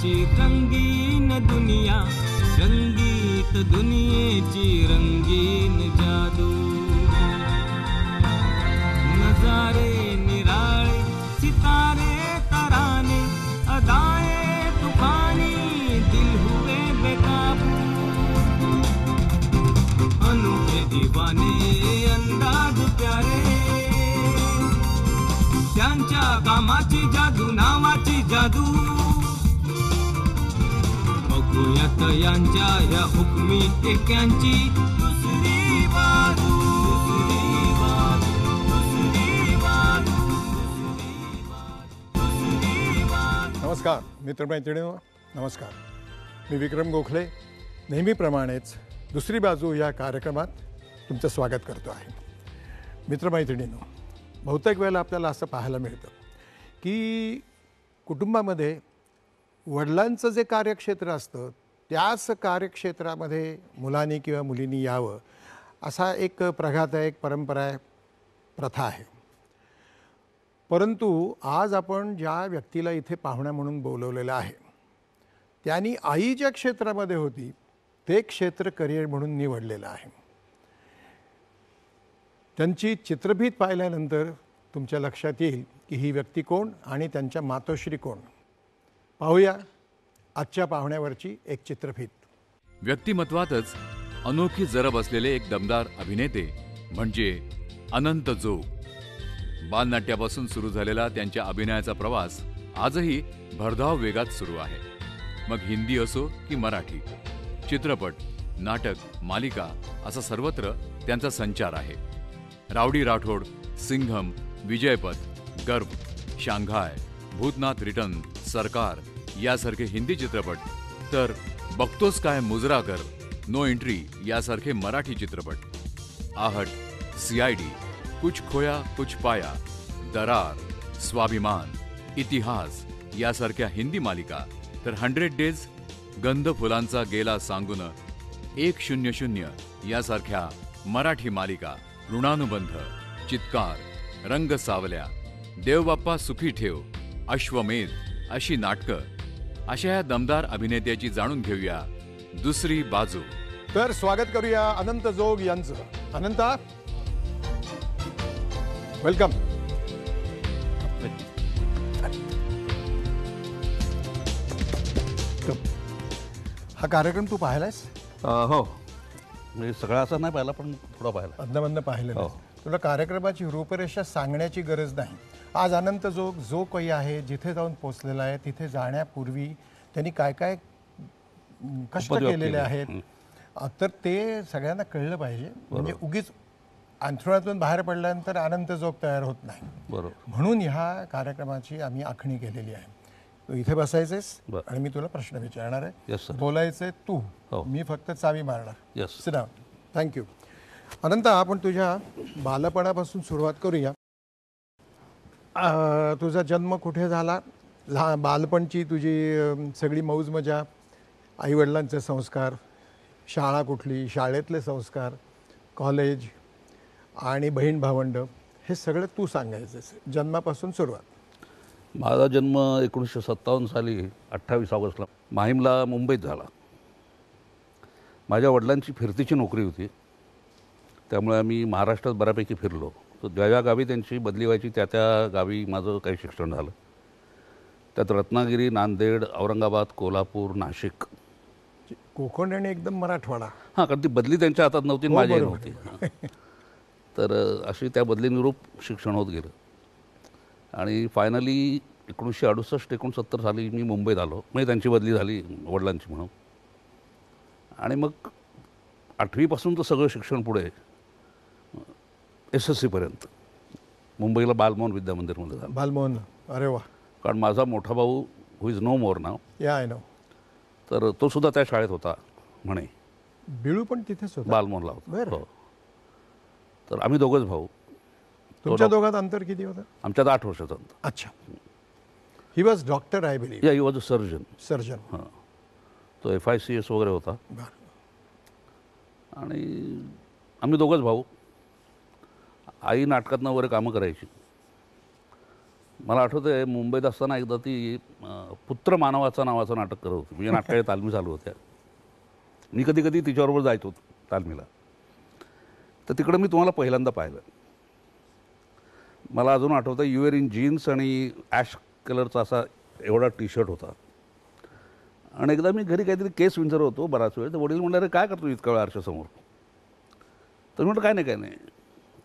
कामाची रंगीन दुनिया, रंगीत दुनियेची रंगीन जादू. नजारे निराळे, सितारे तराने, अदाए तूफानी, दिल हुए बेकाबू. अनोखे दीवाने, अंदाज प्यारे, त्यांच्या कामाची जादू, नावाची जादू. बघूयात यांच्या या हुकमी टेक्यांची दुसरी बाजू, दुसरी बाजू, दुसरी बाजू, दुसरी बाजू. नमस्कार मित्रमैत्रिणींनो, नमस्कार. मी विक्रम गोखले नेहमीप्रमाणेच दुसरी बाजू या कार्यक्रमात तुमचं स्वागत करतो आहे. मित्रमैत्रिणींनो, बहुतेक वेळेला आपल्याला असं पाहायला मिळतं की कुटुंबामध्ये वडिलांचं जे कार्यक्षेत्र असतं त्याच कार्यक्षेत्रामध्ये मुलांनी किंवा मुलींनी यावं असा एक प्रघात आहे, एक परंपरा आहे, प्रथा आहे. परंतु आज आपण ज्या व्यक्तीला इथे पाहुण्या म्हणून बोलवलेलं आहे त्यांनी आईच्या क्षेत्रामध्ये होती ते क्षेत्र करिअर म्हणून निवडलेलं आहे. त्यांची चित्रफीत पाहिल्यानंतर तुमच्या लक्षात येईल की ही व्यक्ती कोण आणि त्यांच्या मातोश्री कोण. पाहूया आजच्या पाहुण्यावरची एक चित्रफीत. व्यक्तिमत्वातच अनोखी जरब असलेले एक दमदार अभिनेते म्हणजे अनंत जोग. बालनाट्यापासून सुरू झालेला त्यांच्या अभिनयाचा प्रवास आजही भरधाव वेगात सुरू आहे. मग हिंदी असो की मराठी, चित्रपट, नाटक, मालिका असा सर्वत्र त्यांचा संचार आहे. रावडी राठोड, सिंघम, विजयपथ, गर्व, शांघाय, भूतनाथ रिटर्न, सरकार यासारखे हिंदी चित्रपट, तर बघतोस काय मुजराकर, नो एंट्री यासारखे मराठी चित्रपट, आहट, CID, कुछ खोया कुछ पाया, दरार, स्वाभिमान, इतिहास यासारख्या हिंदी मालिका, तर 100 डेज, गंध फुलांचा गेला सांगून, 100 यासारख्या मराठी मालिका, ऋणानुबंध, चित्कार, रंग सावल्या, देवबाप्पा सुखी ठेव, अश्वमेध अशी नाटकं. अशा या दमदार अभिनेत्याची जाणून घेऊया दुसरी बाजू. तर स्वागत करूया अनंत जोग यांचं. अनंता, वेलकम. हा कार्यक्रम तू पाहिलायस? हो, म्हणजे सगळा असा नाही पाहिला पण थोडा पाहिला, अदनमधनं पाहिलं. तुला कार्यक्रमाची रूपरेषा सांगण्याची गरज नाही. आज अनंत जोग जो काही आहे, जिथे जाऊन पोचलेला आहे, तिथे जाण्यापूर्वी त्यांनी काय काय कष्ट केलेले आहेत तर ते सगळ्यांना कळलं पाहिजे. म्हणजे उगीच अंथरुणातून बाहेर पडल्यानंतर अनंत जोग तयार होत नाही. बरोबर. म्हणून ह्या कार्यक्रमाची आम्ही आखणी केलेली आहे. तू इथे बसायचेस आणि मी तुला प्रश्न विचारणार आहे. बोलायचंय तू, मी फक्त चावी मारणार. Sit down. थँक्यू. अनंत, आपण तुझ्या बालपणापासून सुरुवात करूया. तुझा जन्म कुठे झाला, बालपणची तुझी सगळी मौज मजा, आईवडिलांचे संस्कार, शाळा कुठली, शाळेतले संस्कार, कॉलेज आणि बहीण भावंड, हे सगळं तू सांगायचंस. जन्मापासून सुरुवात. माझा जन्म 1957 साली 28 ऑगस्टला माहीमला मुंबईत झाला. माझ्या वडिलांची फिरतीची नोकरी होती, त्यामुळे आम्ही महाराष्ट्रात बऱ्यापैकी फिरलो. तर ज्या गावी त्यांची बदली व्हायची त्या गावी माझं काही शिक्षण झालं. त्यात रत्नागिरी, नांदेड, औरंगाबाद, कोल्हापूर, नाशिक, कोकण आणि एकदम मराठवाडा. हां, कारण ती बदली त्यांच्या हातात नव्हती, माझी नव्हती. तर अशी त्या बदलीनुरूप शिक्षण होत गेलं. आणि फायनली 1968-69 साली मी मुंबईत आलो. म्हणजे त्यांची बदली झाली वडिलांची म्हणून. आणि मग 8वीपासून तर सगळं शिक्षण पुढे SSC पर्यंत मुंबईला बालमोहन विद्यामंदिरमध्ये झालं. बालमोहन, अरे वा. कारण माझा मोठा भाऊ हु इज नो मोर नाव, या आय नो, तर तो सुद्धा त्या शाळेत होता म्हणे. बिळू पण तिथेच होता, बालमोहनला होता. हो. तर आम्ही दोघंच भाऊ. तुमच्या दोघात अंतर किती होतं? आमच्यात 8 वर्षाचं अंतर. अच्छा. He was doctor, I believe. Yeah, he was a surgeon. Surgeon. हां, तो FICS वगैरे होता. आणि आम्ही दोघंच भाऊ. आई नाटकातनं वगैरे कामं करायची. मला आठवतं आहे मुंबईत असताना एकदा ती पुत्र मानवाचा नावाचं नाटक करत होती. म्हणजे नाटकाच्या तालमी चालू होत्या. मी कधी कधी तिच्याबरोबर जायचो तालमीला. तर तिकडं मी तुम्हाला पहिल्यांदा पाहिलं. मला अजून आठवतं यू वेअर इन जीन्स आणि ॲश कलरचा असा एवढा टी शर्ट होता. आणि एकदा मी घरी काहीतरी केस विंचरत होतो बराच वेळ. तर वडील म्हणले, अरे काय करतो इतका वेळ आरशासमोर? तर मी म्हटलं काय नाही काय नाही.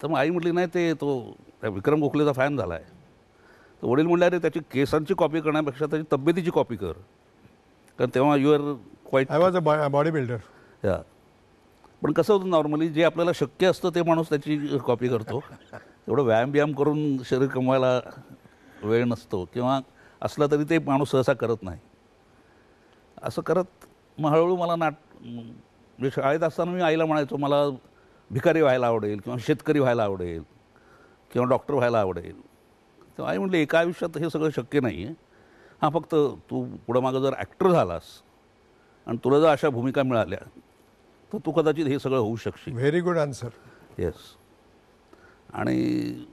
तर मग आई म्हटली, नाही ते तो त्या विक्रम गोखलेचा फॅन झाला आहे. तर वडील म्हणले, अरे त्याची केसांची कॉपी करण्यापेक्षा त्याची तब्येतीची कॉपी कर, कारण तेव्हा you are quite. I was a body builder. या पण कसं होतं नॉर्मली जे आपल्याला शक्य असतं ते माणूस त्याची कॉपी करतो. तेवढं व्यायाम करून शरीर कमवायला वेळ नसतो किंवा असला तरी ते माणूस सहसा करत नाही. असं करत मग हळूहळू मला म्हणजे शाळेत असताना मी आईला म्हणायचो मला भिकारी व्हायला आवडेल किंवा शेतकरी व्हायला आवडेल किंवा डॉक्टर व्हायला आवडेल. तर आई म्हटली, एका आयुष्यात हे सगळं शक्य नाही आहे. हां, फक्त तू पुढं मागं जर ॲक्टर झालास आणि तुला जर अशा भूमिका मिळाल्या तर तू कदाचित हे सगळं होऊ शकशील. Very good answer. येस. आणि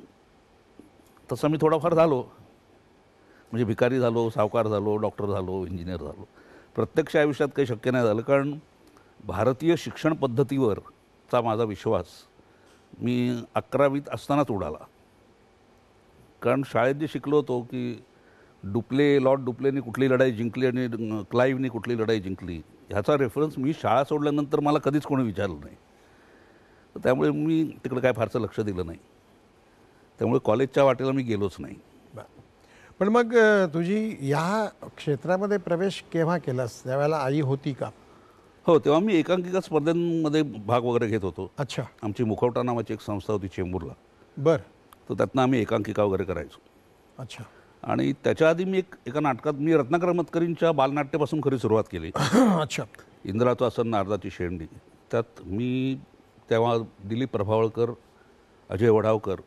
तसं मी थोडाफार झालो. म्हणजे भिकारी झालो, सावकार झालो, डॉक्टर झालो, इंजिनियर झालो. प्रत्यक्ष आयुष्यात काही शक्य नाही झालं, कारण भारतीय शिक्षण पद्धतीवरचा माझा विश्वास मी 11वीत असतानाच उडाला. कारण शाळेत जे शिकलो होतो की लॉर्ड डुप्लेनी कुठली लढाई जिंकली आणि क्लाईव्हनी कुठली लढाई जिंकली ह्याचा रेफरन्स मी शाळा सोडल्यानंतर मला कधीच कोणी विचारलं नाही. तर त्यामुळे मी तिकडे काय फारसं लक्ष दिलं नाही. त्यामुळे कॉलेजच्या वाटेला मी गेलोच नाही. पण मग तुझी या क्षेत्रामध्ये प्रवेश केव्हा केलास? त्यावेळेला आई होती का? हो, तेव्हा मी एकांकिका स्पर्धांमध्ये भाग वगैरे घेत होतो. अच्छा. आमची मुखवटा नावाची एक संस्था होती चेंबूरला. बरं. तर त्यातनं आम्ही एकांकिका वगैरे करायचो. अच्छा. आणि त्याच्या आधी मी एका नाटकात मी रत्नाकर मतकरींच्या बालनाट्यापासून खरी सुरुवात केली. अच्छा. इंद्राचं आसन नारदाची शेंडी. त्यात मी तेव्हा दिलीप प्रभावळकर, अजय वढावकर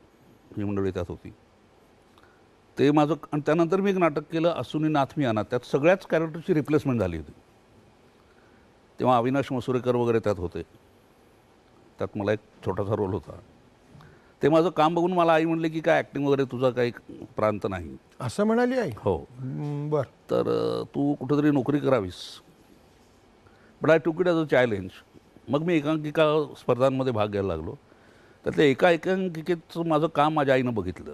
ही मंडळी त्यात होती. ते माझं. आणि त्यानंतर मी एक नाटक केलं असुनी नाथ मी अनाथ. त्यात सगळ्याच कॅरेक्टरची रिप्लेसमेंट झाली होती. तेव्हा अविनाश मसुरेकर वगैरे त्यात होते. त्यात मला एक छोटासा रोल होता. ते माझं काम बघून मला आई म्हणली की काय ॲक्टिंग वगैरे तुझा काही प्रांत नाही. असं म्हणाली आई? हो. बरं. तर तू कुठेतरी नोकरी करावीस. But I took it as a challenge. मग मी एकांकिका स्पर्धांमध्ये भाग घ्यायला लागलो. त्यातल्या एका एकांकिकेचं माझं काम माझ्या आईनं बघितलं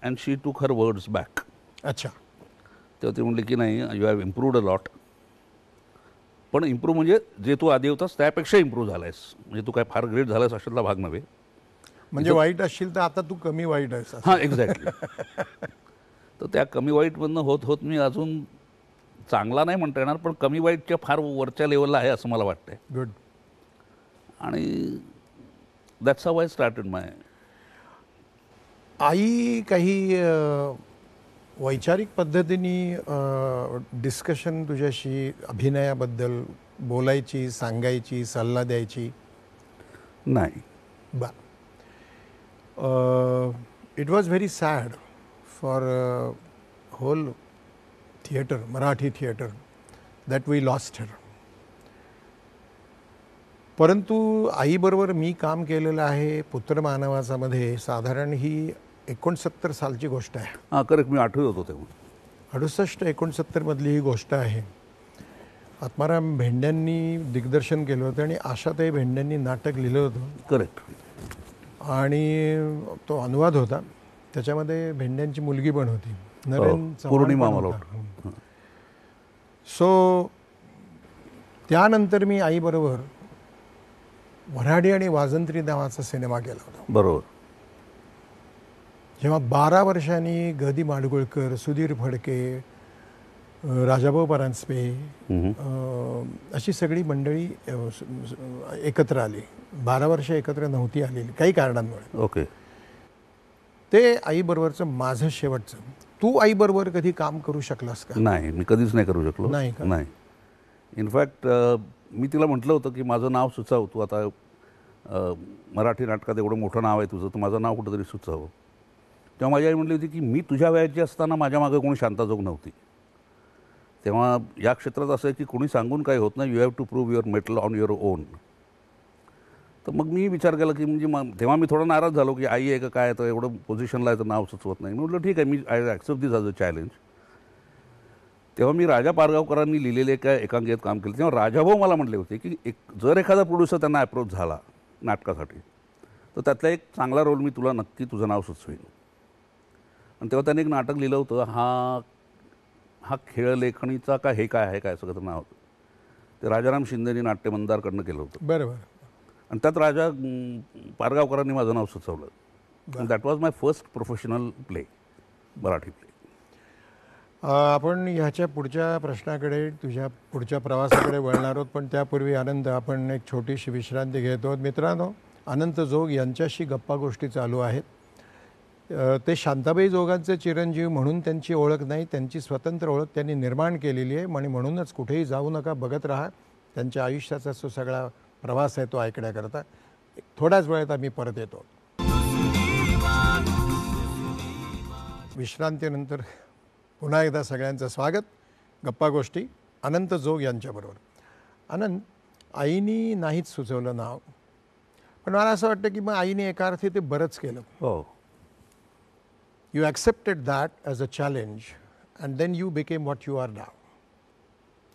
अँड शी टूक हर वर्ड्स बॅक. अच्छा. तेव्हा ती म्हणली की नाही, you have improved a lot. पण इम्प्रूव्ह म्हणजे जे तू आधी होतास त्यापेक्षा इम्प्रूव्ह झाला आहेस. म्हणजे तू काय फार ग्रेट झालास अशातला भाग नव्हे. म्हणजे वाईट असशील तर आता तू कमी वाईट आहेस. हां, एक्झॅक्टली. तर त्या कमी वाईटमधनं होत होत मी अजून चांगला नाही म्हणता येणार, पण कमी वाईटच्या फार वरच्या लेवलला आहे असं मला वाटतंय. गुड. आणि दॅट्स हाऊ आय स्टार्टेड माय. आई काही वैचारिक पद्धतीने डिस्कशन तुझ्याशी अभिनयाबद्दल बोलायची, सांगायची, सल्ला द्यायची? नाही. बरं. It was very sad for whole theatre, Marathi theatre, that we lost her. परंतु आईबरोबर मी काम केलेलं आहे पुत्र मानवाचा मध्ये साधारण ही 69 सालची गोष्ट आहे. हां, करेक्ट. मी 8वी होतो तेव्हा. 68-69 मधली ही गोष्ट आहे. आत्माराम भेंड्यांनी दिग्दर्शन केलं होतं आणि आशाताई भेंड्यांनी नाटक लिहिलं होतं. करेक्ट. आणि तो अनुवाद होता. त्याच्यामध्ये भेंड्यांची मुलगी पण होती, नरेंद्र पौर्णिमा चव्हाण मला होता. सो त्यानंतर मी आईबरोबर वऱ्हाडी आणि वाजंत्री नावाचा सिनेमा केला होता. बरोबर. जेव्हा 12 वर्षांनी ग दि माडगुळकर, सुधीर फडके, राजाभाऊ परांजपे अशी सगळी मंडळी एकत्र आली. 12 वर्ष एकत्र नव्हती आलेली काही कारणांमुळे. ओके. ते आईबरोबरचं माझं शेवटचं. तू आईबरोबर कधी काम करू शकलास का? नाही, मी कधीच नाही करू शकलो. नाही का? नाही. इनफॅक्ट मी तिला म्हटलं होतं की माझं नाव सुचाव, तू आता मराठी नाटकात एवढं मोठं नाव आहे तुझं, तर माझं नाव कुठंतरी सुचावं. तेव्हा माझी आई म्हटली होती की मी तुझ्या वयाची असताना माझ्या मागं कोणी शांताजोग नव्हती. तेव्हा या क्षेत्रात असं आहे की कोणी सांगून काही होत नाही. You have to prove your mettle on your own. तर मग मी विचार केला की म्हणजे तेव्हा मी थोडा नाराज झालो की आई आहे का काय, तर एवढं पोझिशनला आहे तर नाव सुचवत नाही. मी म्हटलं ठीक आहे, मी I accept this as a challenge. तेव्हा मी राजा पारगावकरांनी लिहिलेले एका एकांकिकेत काम केलं. तेव्हा राजाभाऊ मला म्हटले होते की जर एखादा प्रोड्युसर त्यांना अप्रोच झाला नाटकासाठी, तर त्यातला एक चांगला रोल मी तुला नक्की तुझं नाव सुचवेन. आणि तेव्हा त्यांनी एक नाटक लिहिलं होतं, हा खेळ लेखणीचा का हे काय आहे काय सगळं नाव होतं. ते राजाराम शिंदेनी नाट्य मंदारकडनं केलं होतं. बरोबर. आणि त्यात राजा पारगावकरांनी माझं नाव सुचवलं. That was my first professional play, Marathi play. आपण ह्याच्या पुढच्या प्रश्नाकडे, तुझ्या पुढच्या प्रवासाकडे वळणार आहोत, पण त्यापूर्वी आनंद आपण एक छोटीशी विश्रांती घेतो आहोत. मित्रांनो, अनंत जोग यांच्याशी गप्पा गोष्टी चालू आहेत. ते शांताबाई जोगांचे चिरंजीव म्हणून त्यांची ओळख नाही, त्यांची स्वतंत्र ओळख त्यांनी निर्माण केलेली आहे. आणि म्हणूनच कुठेही जाऊ नका, बघत राहा. त्यांच्या आयुष्याचा जो सगळा प्रवास आहे तो ऐकण्याकरता. थोड्याच वेळात आम्ही परत येतो. विश्रांतीनंतर पुन्हा एकदा सगळ्यांचं स्वागत. गप्पा गोष्टी अनंत जोग यांच्याबरोबर. आनंद, आईनी नाहीच सुचवलं नाव, पण मला असं वाटतं की मग आईने एका अर्थी ते बरंच केलं. हो. You accepted that as a challenge and then you became what you are now.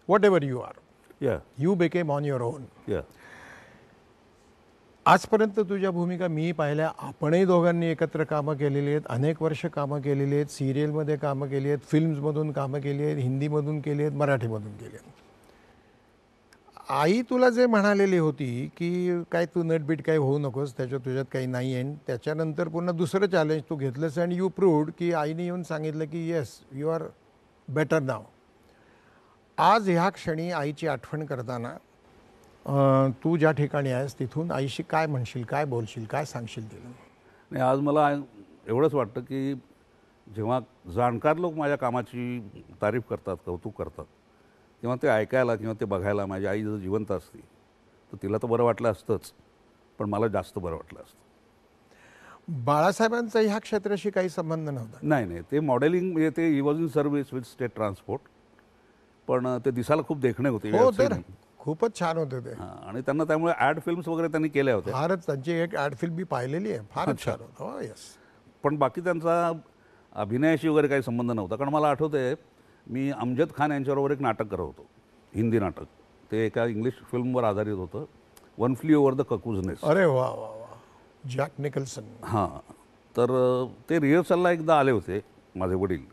Whatever you are. Yeah. You became on your own. Yeah. आजपर्यंत तुझ्या भूमिका मी पाहिल्या. आपणही दोघांनी एकत्र कामं केलेली आहेत, अनेक वर्ष कामं केलेली आहेत, सिरियलमध्ये कामं केली आहेत, फिल्म्समधून कामं केली आहेत, हिंदीमधून केली आहेत, मराठीमधून केली आहेत. आई तुला जे म्हणालेली होती की काय तू नटबीट काही होऊ नकोस, तुझ्यात काही नाही आहे, त्याच्यानंतर पुन्हा दुसरं चॅलेंज तू घेतलंस अँड यू प्रूव्ड की आईने येऊन सांगितलं की येस यू आर बेटर नाव. आज ह्या क्षणी आईची आठवण करताना तू ज्या ठिकाणी आहेस तिथून आईशी काय म्हणशील, काय बोलशील, काय सांगशील तिला? नाही, आज मला एवढंच वाटतं की जेव्हा जाणकार लोक माझ्या कामाची तारीफ करतात, कौतुक करतात, तेव्हा ते ऐकायला किंवा ते बघायला माझी आई जर जिवंत असती तर तिला तर बरं वाटलं असतंच, पण मला जास्त बरं वाटलं असतं. बाळासाहेबांचा ह्या क्षेत्राशी काही संबंध नव्हता? नाही, ते मॉडेलिंग म्हणजे ते ही was in service with state transport, पण ते दिसायला खूप देखणे होते. हो, तर खूपच छान होते ते. आणि त्यांना त्यामुळे ॲड फिल्म्स वगैरे त्यांनी केल्या होत्या. फारच, त्यांची एक ॲड फिल्म मी पाहिलेली आहे, फारच छान होतं. हो, येस. पण बाकी त्यांचा अभिनयाशी वगैरे काही संबंध नव्हता. कारण मला आठवतंय मी अमजद खान यांच्याबरोबर एक नाटक करत होतो, हिंदी नाटक. ते एका इंग्लिश फिल्मवर आधारित होतं, one flew over the cuckoo's nest. अरे वा वा वा, जॅक निकल्सन. हां, तर ते रिहर्सलला एकदा आले होते माझे वडील.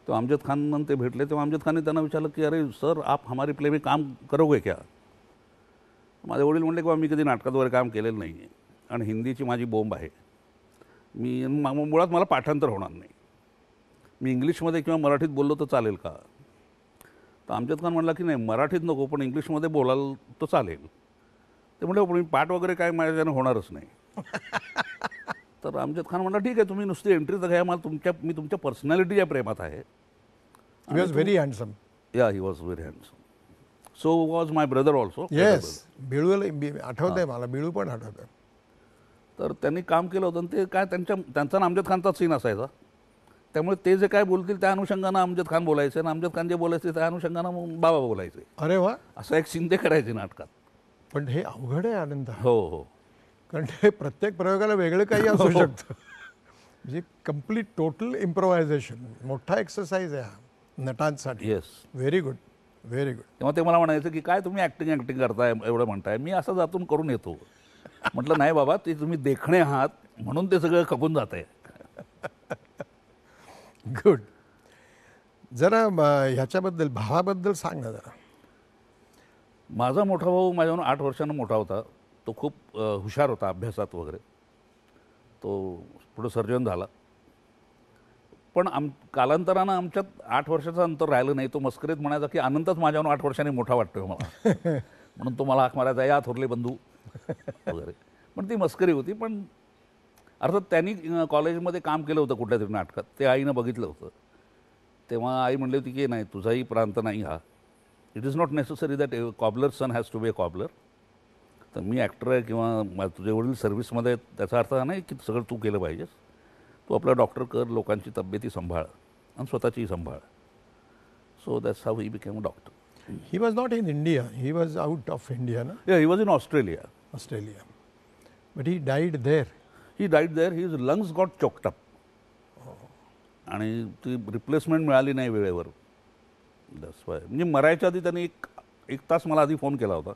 तो अमजद खान ते भेटले, तेव्हा अमजद खानने त्यांना विचारलं की अरे सर, आप हमारी प्ले में काम करोगे क्या? माझे वडील म्हणले की मी कधी नाटकात वगैरे काम केलेलं नाही आहे आणि हिंदीची माझी बोंब आहे. मुळात मला पाठांतर होणार नाही. मी इंग्लिशमध्ये किंवा मराठीत बोललो तर चालेल का? तर अमजद खान म्हणला की नाही, मराठीत नको, पण इंग्लिशमध्ये बोलाल तर चालेल. ते म्हणले पण मी पाठ वगैरे काय माझ्याने होणारच नाही. तर अमजद खान म्हणला ठीक आहे, तुम्ही नुसती एंट्री तर घ्या, मी तुमच्या पर्सनॅलिटीच्या प्रेमात आहे. He was very handsome. Yeah, he was very handsome. So was my brother also. Yes, बिळूला आठवतंय मला, बिळू पण आठवतंय. तर त्यांनी काम केलं होतं आणि ते काय त्यांचा अमजद खानचाच सीन असायचा. त्यामुळे ते जे काय बोलतील त्या अनुषंगानं अमजद खान बोलायचे आणि अमजद खान जे बोलायचे त्या अनुषंगानं बाबा बोलायचे. अरे वा, असा एक सीन ते करायचे नाटकात. पण हे अवघड आहे आनंद. हो, कारण ते प्रत्येक प्रयोगाला वेगळं काही असू शकतं. म्हणजे कम्प्लीट टोटल इम्प्रोव्हायझेशन, मोठा एक्सरसाइज आहे हा नटांसाठी. Yes, very good, very good. तेव्हा ते मला म्हणायचं की काय तुम्ही ॲक्टिंग करताय एवढं म्हणताय, मी असं जातून करून येतो. म्हटलं नाही बाबा, ते तुम्ही देखणे आहात म्हणून ते सगळं खपून जात आहे. गुड. जरा ह्याच्याबद्दल, भावाबद्दल सांग ना जरा. माझा मोठा भाऊ माझ्याहून 8 वर्षांना मोठा होता. तो खूप हुशार होता अभ्यासात वगैरे. तो पुढं सर्जन झाला. पण कालांतरानं आमच्यात 8 वर्षाचं अंतर राहिलं नाही. तो मस्करीत म्हणायचा की अनंतच माझ्याहून 8 वर्षांनी मोठा वाटतोय मला. म्हणून तो मला हाक मारायचा, या थोरले बंधू वगैरे. पण ती मस्करी होती. पण अर्थात त्यांनी कॉलेजमध्ये काम केलं होतं कुठल्या तरी नाटकात, ते आईनं बघितलं होतं. तेव्हा आई म्हणली होती की नाही, तुझाही प्रांत नाही हा. It is not necessary that cobbler son has to be a cobbler. तर मी ॲक्टर आहे किंवा तुझे वडील सर्व्हिसमध्ये, त्याचा अर्थ हा नाही की सगळं तू केलं पाहिजेस. तू आपला डॉक्टर कर, लोकांची तब्येती सांभाळ आणि स्वतःचीही सांभाळ. So that's how he became a doctor. He was not in India, he was out of India ना? Yeah, he was in Australia. Australia. But he died there. He died there. His lungs got choked up आणि ती replacement मिळाली नाही वेळेवर. That's why. म्हणजे मरायच्या आधी त्यांनी एक तास मला आधी फोन केला होता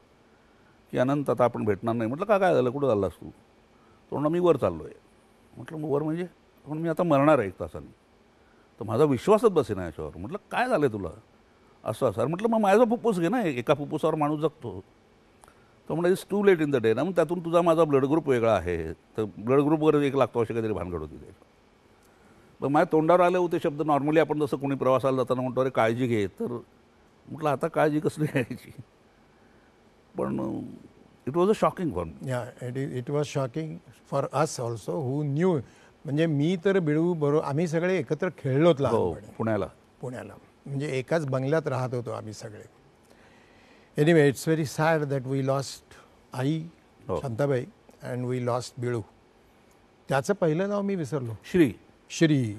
की अनंत आता आपण भेटणार नाही. म्हटलं काय झालं, कुठं चाललास तू? तो म्हणला मी वर चाललो आहे. म्हटलं मग वर म्हणजे? पण मी आता मरणार आहे 1 तासाने. तर माझा विश्वासच बसेना याच्यावर. म्हटलं काय झालं तुला? असं असं. म्हटलं मग माझा फुफ्फुस घे ना, एका फुफ्फुसावर माणूस जगतो. तो म्हणलं it's too late in the day ना, मग त्यातून तुझा माझा ब्लड ग्रुप वेगळा आहे, तर ब्लड ग्रुपवर 1 लागतो अशी काहीतरी भानगड होती ते. मग माझ्या तोंडावर आले होते शब्द. नॉर्मली आपण जसं कोणी प्रवासाला जाताना म्हणतो अरे काळजी घे, तर म्हटलं आता काळजी कसली घ्यायची. पण it was a shocking for me. It was shocking for us also who new. म्हणजे मी तर बिळू बरोबर आम्ही सगळे एकत्र खेळलोत लहानपणी पुण्याला. म्हणजे एकाच बंगल्यात राहत होतो आम्ही सगळे. Anyway it's very sad that we lost Aai Shantabai and we lost Bilu. त्याचं पहिलं नाव मी विसरलो. श्री.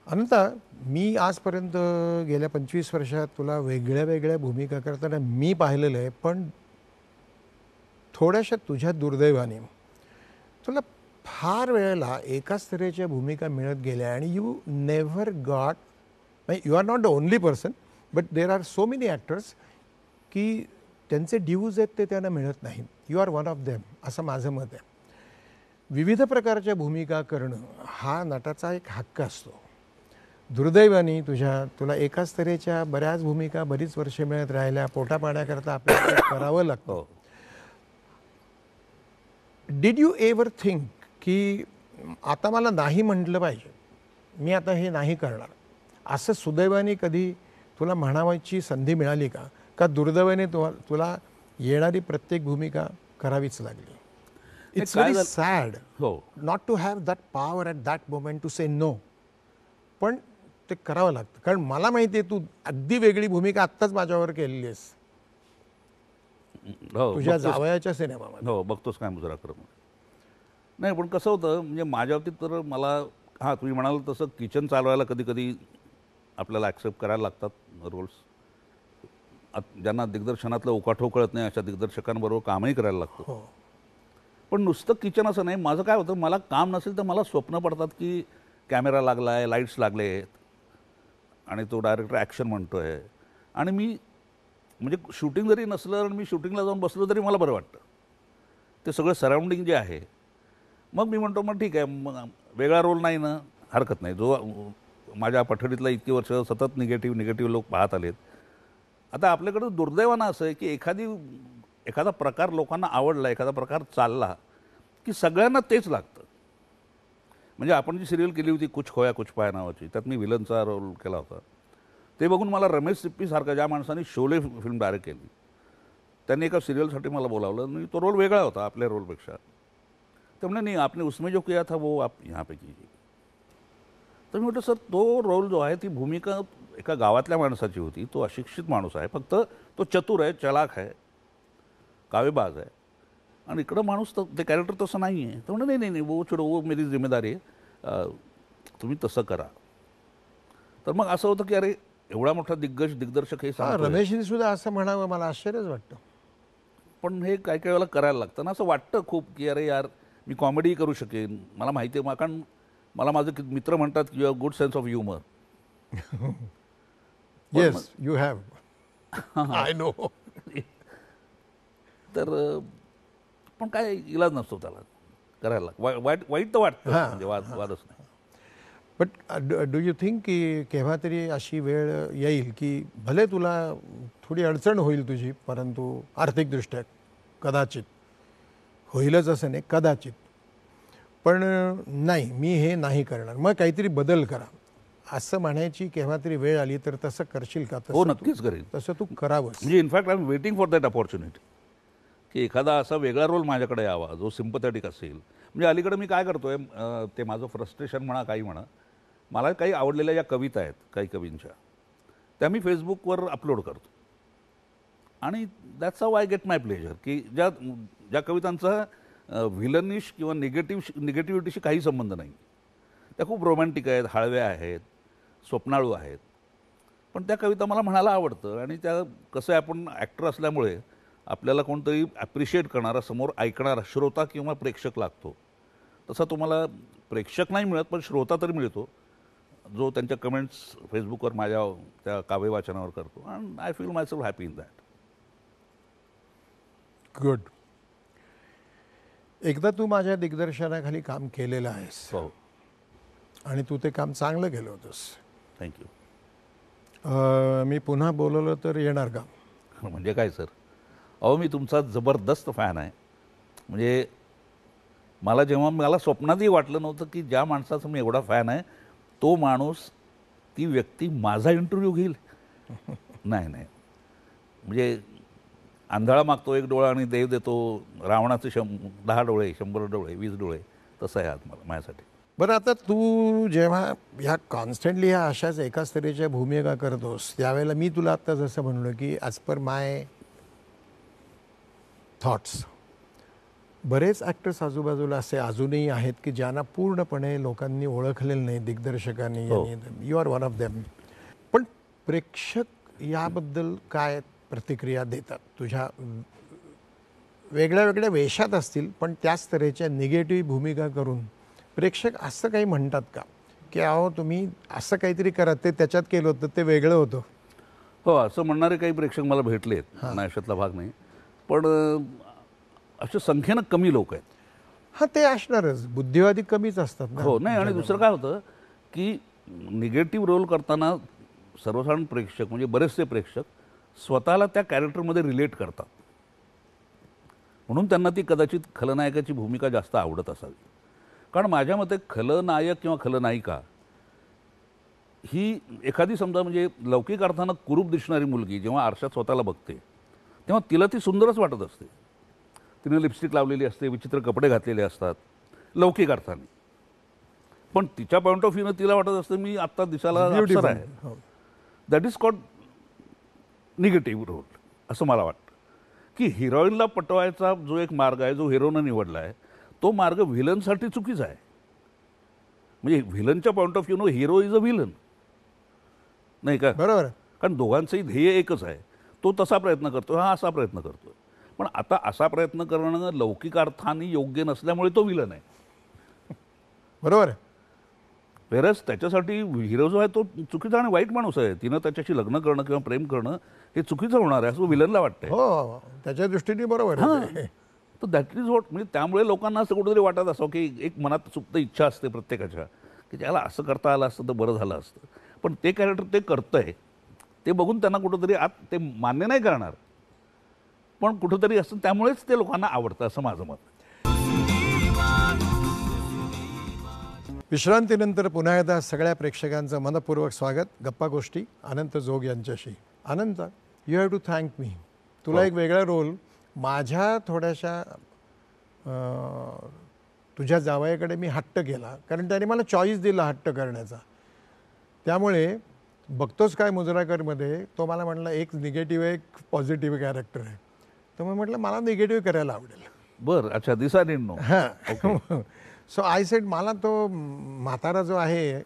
अनंता, मी आजपर्यंत गेल्या 25 वर्षात तुला वेगळ्या वेगळ्या भूमिका करताना मी पाहिलेलं आहे, पण थोड्याशा तुझ्या दुर्दैवाने तुला फार वेळेला एकाच तऱ्हेच्या भूमिका मिळत गेल्या आणि you never got. You are not the only person, but there are so many actors की त्यांचे ड्यूज आहेत ते त्यांना मिळत नाहीत. You are one of them असं माझं मत आहे. विविध प्रकारच्या भूमिका करणं हा नटाचा एक हक्क असतो. दुर्दैवाने तुला एकाच तऱ्हेच्या बऱ्याच भूमिका बरीच वर्षे मिळत राहिल्या. पोटापाण्याकरता आपल्याला करावं लागतं. डिड यू एव्हर थिंक की आता मला नाही म्हटलं पाहिजे, मी आता हे नाही करणार, असं सुदैवाने कधी तुला म्हणावायची संधी मिळाली का? का दुर्दैवाने तुला येणारी प्रत्येक भूमिका करावीच लागली? It's very sad not to have that power at that moment to say no, पण ते करावं लागतं. कारण मला माहिती आहे तू अगदी वेगळी भूमिका आत्ताच माझ्यावर केलेली आहेस तुझ्या जावयाच्या सिनेमामध्ये. हो, बघतोस काय मुजरा करत नाही. पण कसं होतं म्हणजे माझ्या बाबतीत तर मला तुम्ही म्हणाल तसं किचन चालवायला कधी कधी आपल्याला ॲक्सेप्ट करायला लागतात रोल्स. ज्यांना दिग्दर्शनातलं उकाठो कळत नाही अशा दिग्दर्शकांबरोबर कामही करायला लागतं. पण नुसतं किचन असं नाही. माझं काय होतं, मला काम नसेल तर मला स्वप्न पडतात की कॅमेरा लागला आहे, लाईट्स लागले आहेत आणि तो डायरेक्टर ॲक्शन म्हणतो आहे आणि मी म्हणजे शूटिंग जरी नसलं आणि मी शूटिंगला जाऊन बसलो तरी मला बरं वाटतं. ते सगळं सराउंडिंग जे आहे, मग मी म्हणतो मग ठीक आहे, मग वेगळा रोल नाही ना, हरकत नाही. जो माझ्या पठडीतला इतकी वर्ष सतत निगेटिव्ह लोक पाहत आलेत. आता आपल्याकडं दुर्दैवानं असं आहे की एखादा प्रकार लोकांना आवडला, एखादा प्रकार चालला की सगळ्यांना तेच लागतं. म्हणजे आपण जी सिरियल केली होती कुछ खोया कुछ पाया नावाची, त्यात मी विलनचा रोल केला होता. ते बघून मला रमेश सिप्पीसारखा, ज्या माणसाने शोले फिल्म डायरेक्ट केली, त्यांनी एका सिरियलसाठी मला बोलावलं आणि तो रोल वेगळा होता आपल्या रोलपेक्षा. तर म्हणे नाही, आपने उसमें जो किया था वो आप यहाँ पे कीजिए. तर मी म्हटलं सर, तो रोल जो आहे ती भूमिका एका गावातल्या माणसाची होती. तो अशिक्षित माणूस आहे, फक्त तो चतुर आहे, चलाक आहे, कावेबाज आहे. आणि इकडं माणूस ते कॅरेक्टर तसं नाही आहे. तर म्हणलं नाही वो छोडो, वो मेरी जिम्मेदारी आहे, तुम्ही तसं करा. तर मग असं होतं की अरे एवढा मोठा दिग्दर्शक हे सांगतो. रमेशने सुद्धा असं म्हणावं, मला आश्चर्यच वाटतं. पण हे काही वेळेला करायला लागतं ना. असं वाटतं खूप की अरे यार मी कॉमेडी करू शकेन, मला माहिती आहे. कारण मला माझे मित्र म्हणतात की you have good sense of humour. Yes you have, I know. तर पण काय इलाज नसतो त्याला, करायला वाईट तर वाटतं, म्हणजे वादच नाही. बट डू यू थिंक की केव्हा तरी अशी वेळ येईल की भले तुला थोडी अडचण होईल तुझी, परंतु आर्थिकदृष्ट्या कदाचित होईलच असं नाही, कदाचित, पण नाही मी हे नाही करणार, मग काहीतरी बदल करा असं म्हणायची केव्हा तरी वेळ आली तर तसं करशील का? हो, नक्कीच करेन. तसं तू करावंस. म्हणजे in fact I am waiting for that opportunity की एखादा असा वेगळा रोल माझ्याकडे यावा जो सिम्पथॅटिक असेल. म्हणजे अलीकडे मी काय करतोय, ते माझं फ्रस्ट्रेशन म्हणा, काही म्हणा, मला काही आवडलेल्या ज्या कविता आहेत काही कवींच्या, त्या मी फेसबुकवर अपलोड करतो. आणि that's how I get my pleasure. की ज्या कवितांचा व्हिलनिश किंवा निगेटिव्हिटीशी काही संबंध नाही, त्या खूप रोमॅन्टिक आहेत, हळव्या आहेत, स्वप्नाळू आहेत, पण त्या कविता मला म्हणायला आवडतं. आणि त्या कसं आहे, आपण ॲक्टर असल्यामुळे आपल्याला कोणतरी ॲप्रिशिएट करणारा, समोर ऐकणारा श्रोता किंवा प्रेक्षक लागतो. तसा तुम्हाला प्रेक्षक नाही मिळत, पण श्रोता तरी मिळतो, जो त्यांच्या कमेंट्स फेसबुकवर माझ्या त्या काव्य वाचनावर करतो. And I feel my self happy in that. Good. एकदा तू माझ्या दिग्दर्शनाखाली काम केलेलं आहेस हो, आणि तू ते काम चांगलं केलं होतंस. थँक्यू. मी पुन्हा बोलवलं तर येणार का? म्हणजे काय सर, अहो मी तुमचा जबरदस्त फॅन आहे. म्हणजे मला स्वप्नातही वाटलं नव्हतं की ज्या माणसाचा मी एवढा फॅन आहे तो माणूस, ती व्यक्ती माझा इंटरव्ह्यू घेईल. नाही नाही, म्हणजे आंधळा मागतो 1 डोळा आणि देव देतो रावणाचे 10 डोळे, 100 डोळे, 20 डोळे, तसं आहे आज मला माझ्यासाठी. बरं, आता तू जेव्हा ह्या कॉन्स्टंटली ह्या अशाच एकाच तऱ्हेच्या भूमिका करतोस त्यावेळेला मी तुला आत्ता जसं म्हणलो की ॲज पर माय थॉट्स, बरेच ॲक्टर्स आजूबाजूला असे अजूनही आहेत की ज्यांना पूर्णपणे लोकांनी ओळखलेलं नाही, दिग्दर्शकांनी. You are one of them. पण प्रेक्षक याबद्दल काय प्रतिक्रिया देतात? तुझ्या वेगळ्या वेगळ्या वेशात असतील पण त्याच तऱ्हेच्या निगेटिव्ह भूमिका करून प्रेक्षक असं काही म्हणतात का की अहो तुम्ही असं काहीतरी करा, ते त्याच्यात केलं होतं ते वेगळं होतं? हो, असं म्हणणारे काही प्रेक्षक मला भेटलेत, अशातला भाग नाही. पण अशा संख्येनं कमी लोक आहेत. हां, ते असणारच, बुद्धिवादी कमीच असतात ना. हो, नाही. आणि दुसरं काय होतं की निगेटिव्ह रोल करताना सर्वसाधारण प्रेक्षक, म्हणजे बरेचसे प्रेक्षक स्वतःला त्या कॅरेक्टरमध्ये रिलेट करतात, म्हणून त्यांना ती कदाचित खलनायकाची भूमिका जास्त आवडत असावी. कारण माझ्या मते खलनायक किंवा खलनायिका ही एखादी समजा म्हणजे लौकिक अर्थानं कुरूप दिसणारी मुलगी जेव्हा आरशात स्वतःला बघते तेव्हा तिला ती सुंदरच वाटत असते. तिने लिपस्टिक लावलेली असते, विचित्र कपडे घातलेले असतात लौकिक अर्थाने, पण तिच्या पॉईंट ऑफ व्ह्यूनं तिला वाटत असतं मी आत्ता दिसायला अप्सरा आहे. That is called negative role, असं मला वाटतं. की हिरोईनला पटवायचा जो एक मार्ग आहे, जो हिरोनं निवडला आहे, तो मार्ग व्हिलनसाठी चुकीचा आहे. म्हणजे व्हिलनच्या पॉईंट ऑफ व्ह्यूनं हिरो इज अ व्हिलन, नाही का? बरोबर. कारण दोघांचंही ध्येय एकच आहे. तो तसा प्रयत्न करतो, हा असा प्रयत्न करतो. पण आता असा प्रयत्न करणं लौकिक अर्थाने योग्य नसल्यामुळे तो विलन आहे. बरोबर आहे. वेरस त्याच्यासाठी हिरो जो आहे तो चुकीचा आणि वाईट माणूस आहे. तिनं त्याच्याशी लग्न करणं किंवा प्रेम करणं हे चुकीचं होणार आहे असं विलनला वाटतंय. हो, त्याच्या दृष्टीने बरोबर आहे. तर दॅट इज वॉट. म्हणजे त्यामुळे लोकांना असं कुठेतरी वाटत असं की एक मनात सुप्त इच्छा असते प्रत्येकाच्या की त्याला असं करता आलं असतं तर बरं झालं असतं. पण ते कॅरेक्टर ते करतंय ते बघून त्यांना कुठंतरी आत ते मान्य नाही करणार, पण कुठंतरी असं त्यामुळेच ते लोकांना आवडतं असं माझं मत. विश्रांतीनंतर पुन्हा एकदा सगळ्या प्रेक्षकांचं मनपूर्वक स्वागत. गप्पा गोष्टी अनंत जोग यांच्याशी. अनंत, यू हॅव टू थँक मी. तुला एक वेगळा रोल माझ्या थोड्याशा तुझ्या जावयाकडे मी हट्ट केला, कारण त्याने मला चॉईस दिला हट्ट करण्याचा. त्यामुळे बघतोच काय मुजराकरमध्ये तो मला म्हटला एक निगेटिव्ह एक पॉझिटिव्ह कॅरेक्टर आहे, तर मग म्हटलं मला निगेटिव्ह करायला आवडेल. बरं, अच्छा, दिस आय डिडंट नो. हां, सो आय सेड मला तो म्हातारा जो आहे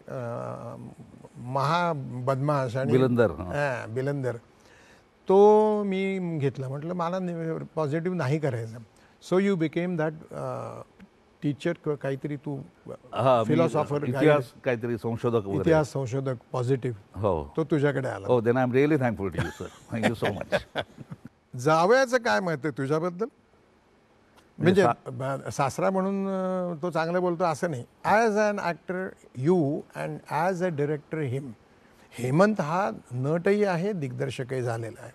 महाबदमाश आणि बिलंदर तो मी घेतला. म्हटलं मला पॉझिटिव्ह नाही करायचं. So you became that teacher काहीतरी तू फिलॉसॉफर इतिहास काहीतरी संशोधक इतिहास संशोधक पॉझिटिव्ह. हो, तो तुझ्याकडे आला. हो, then I am really thankful to you sir. Thank you so much. जावयाचं काय मत आहे तुझ्याबद्दल? म्हणजे सासरा म्हणून तो चांगलं बोलतो असं नाही. As an actor you and as a director him. Hemant हा नटही आहे, दिग्दर्शकही झालेला आहे.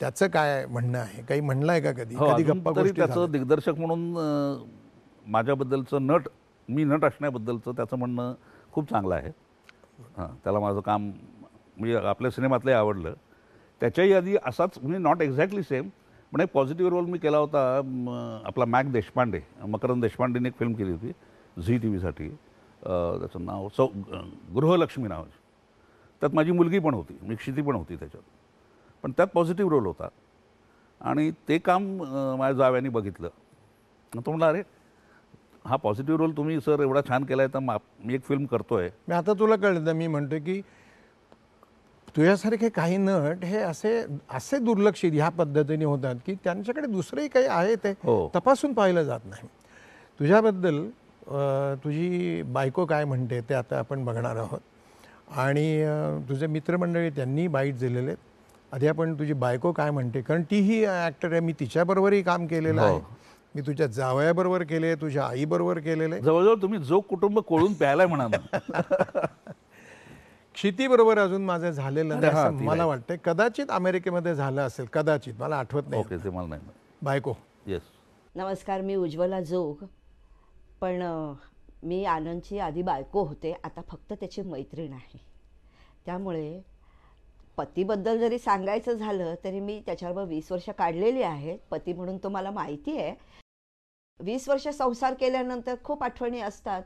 त्याचं काय म्हणणं आहे? काही म्हणलं आहे का कधी? कधी गप्पा तरी गोष्टी त्याचं दिग्दर्शक म्हणून माझ्याबद्दलचं मी नट असण्याबद्दलचं त्याचं म्हणणं खूप चांगलं आहे. हां, त्याला माझं काम म्हणजे आपल्या सिनेमातलंही आवडलं. त्याच्याही आधी असाच म्हणजे नॉट एक्झॅक्टली सेम पण एक पॉझिटिव्ह रोल मी केला होता. आपला मॅक देशपांडे, मकरंद देशपांडेने एक फिल्म केली होती झी टी व्हीसाठी. त्याचं नाव गृहलक्ष्मी नावाची. त्यात माझी मुलगी पण होती, मी क्षिती पण होती त्याच्यात. पण त्यात पॉझिटिव्ह रोल होता आणि ते काम माझ्या जाव्याने बघितलं. तो म्हणला अरे हा पॉझिटिव्ह रोल तुम्ही सर एवढा छान केला आहे तर मी एक फिल्म करतो आहे. मी आता तुला कळलं. मी म्हणतो की तुझ्यासारखे काही नट हे असे दुर्लक्षित ह्या पद्धतीने होतात की त्यांच्याकडे दुसरंही काही आहे ते तपासून पाहिलं जात नाही. तुझ्याबद्दल तुझी बायको काय म्हणते ते आता आपण बघणार आहोत आणि तुझे मित्रमंडळी त्यांनी बाईट दिलेले आहेत. आधी आपण तुझी बायको काय म्हणते, कारण तीही ॲक्टर आहे, मी तिच्याबरोबरही काम केलेलं आहे, मी तुझ्या जावयाबरोबर केले, तुझ्या आईबरोबर केलेलं आहे. जवळजवळ तुम्ही जो कुटुंब कोळून प्यायलाय म्हणा ना. क्षितीबरोबर अजून माझं झालेलं नाही असं मला वाटतं. कदाचित अमेरिकेमध्ये झालं असेल, कदाचित, मला आठवत नाही. ओके, ते मला नाही. बायको. येस. नमस्कार, मी उज्ज्वला जोग. पण मी आनंदची आधी बायको होते, आता फक्त त्याची मैत्रीण आहे. त्यामुळे पतीबद्दल जरी सांगायचं झालं तरी मी त्याच्याबरोबर 20 वर्ष काढलेली आहेत. पती म्हणून तो मला माहिती आहे. 20 वर्ष संसार केल्यानंतर खूप आठवणी असतात,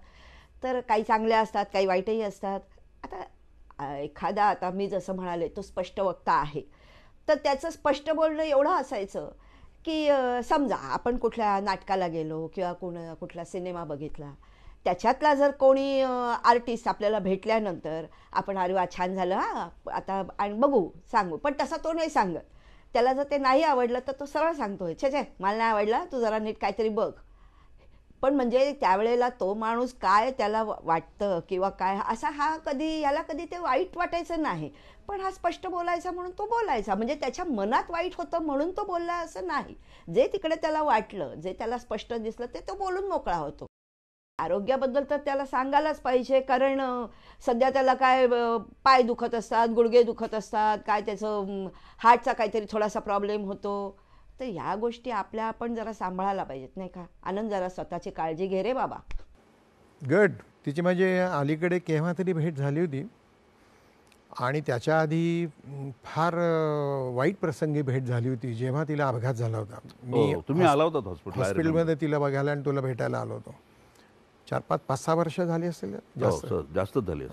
तर काही चांगल्या असतात, काही वाईटही असतात. आता एखादा, आता मी जसं म्हणाले, तो स्पष्ट वक्ता आहे, तर त्याचं स्पष्ट बोलणं एवढं असायचं की समजा आपण कुठल्या नाटकाला गेलो किंवा कुठला सिनेमा बघितला, त्याच्यातला जर कोणी आर्टिस्ट आपल्याला भेटल्यानंतर आपण अरे वा छान झालं, हां आता आणि बघू सांगू, पण तसा तो नाही सांगत. त्याला जर ते नाही आवडलं तर तो सरळ सांगतोय, छे छे मला नाही आवडला, तू जरा नीट काहीतरी बघ. पण म्हणजे त्यावेळेला तो माणूस काय त्याला वाटतं किंवा काय असा याला कधी ते वाईट वाटायचं नाही, पण हा स्पष्ट बोलायचा म्हणून तो बोलायचा. म्हणजे त्याच्या मनात वाईट होतं म्हणून तो बोलला असं नाही. जे तिकडे त्याला वाटलं, जे त्याला स्पष्ट दिसलं ते तो बोलून मोकळा होतो. आरोग्याबद्दल तर त्याला सांगायलाच पाहिजे, कारण सध्या त्याला काय पाय दुखत असतात, गुडघे दुखत असतात, काय त्याचं हार्टचा काहीतरी थोडासा प्रॉब्लेम होतो. तर ह्या गोष्टी आपण जरा सांभाळायला पाहिजेत, नाही का? आनंद, जरा स्वतःची काळजी घे रे बाबा. गुड. तिची माझी अलीकडे केव्हा तरी भेट झाली होती आणि त्याच्या आधी फार वाईट प्रसंगी भेट झाली होती, जेव्हा तिला अपघात झाला होता. मी तुम्ही आला होता हॉस्पिटलमध्ये तिला बघायला आणि तुला भेटायला आलो होतो. 4-5-6 वर्ष झाली असेल, जास्त झाली.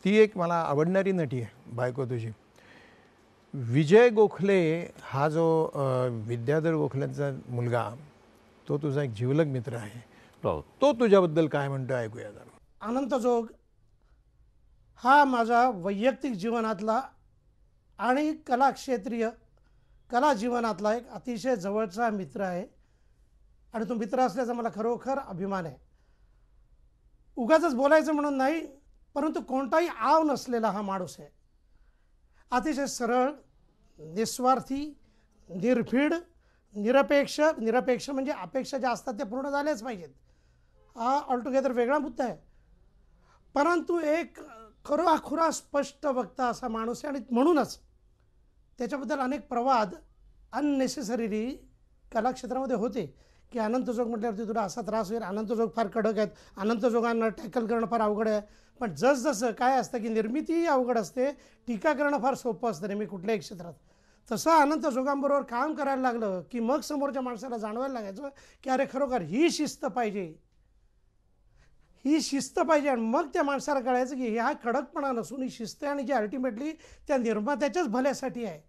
ती एक मला आवडणारी नटी आहे बायको तुझी. विजय गोखले हा जो विद्याधर गोखलेंचा मुलगा, तो तुझा एक जिवलग मित्र आहे. तो तुझ्याबद्दल काय म्हणतो ऐकूया जरा. अनंत जोग हा माझा वैयक्तिक जीवनातला आणि कलाक्षेत्रीय कला जीवनातला एक अतिशय जवळचा मित्र आहे आणि तो मित्र असल्याचा मला खरोखर अभिमान आहे. उगाचच बोलायचं म्हणून नाही, परंतु कोणताही आव नसलेला हा माणूस आहे. अतिशय सरळ, निस्वार्थी, निर्भीड, निरपेक्ष म्हणजे अपेक्षा ज्या असतात त्या पूर्ण झाल्याच पाहिजेत. हा ऑलटुगेदर वेगळा मुद्दा आहे, परंतु एक खरोखुरा स्पष्ट वक्ता असा माणूस आहे. आणि म्हणूनच त्याच्याबद्दल अनेक प्रवाद अननेसेसरीली कलाक्षेत्रामध्ये होते की अनंत जोग म्हटल्यावरती तुला असा त्रास होईल, अनंत जोग फार कडक आहेत, अनंत जोगांना टॅकल करणं फार अवघड आहे. पण जसजसं काय असतं की निर्मितीही अवघड असते, टीका करणं फार सोपं असतं नेहमी कुठल्याही क्षेत्रात. तसं अनंत जोगांबरोबर काम करायला लागलं की मग समोरच्या माणसाला जाणवायला लागायचं की अरे खरोखर ही शिस्त पाहिजे. आणि मग त्या माणसाला कळायचं की ह्या कडकपणा नसून ही शिस्त आहे आणि जी अल्टिमेटली त्या निर्मात्याच्याच भल्यासाठी आहे.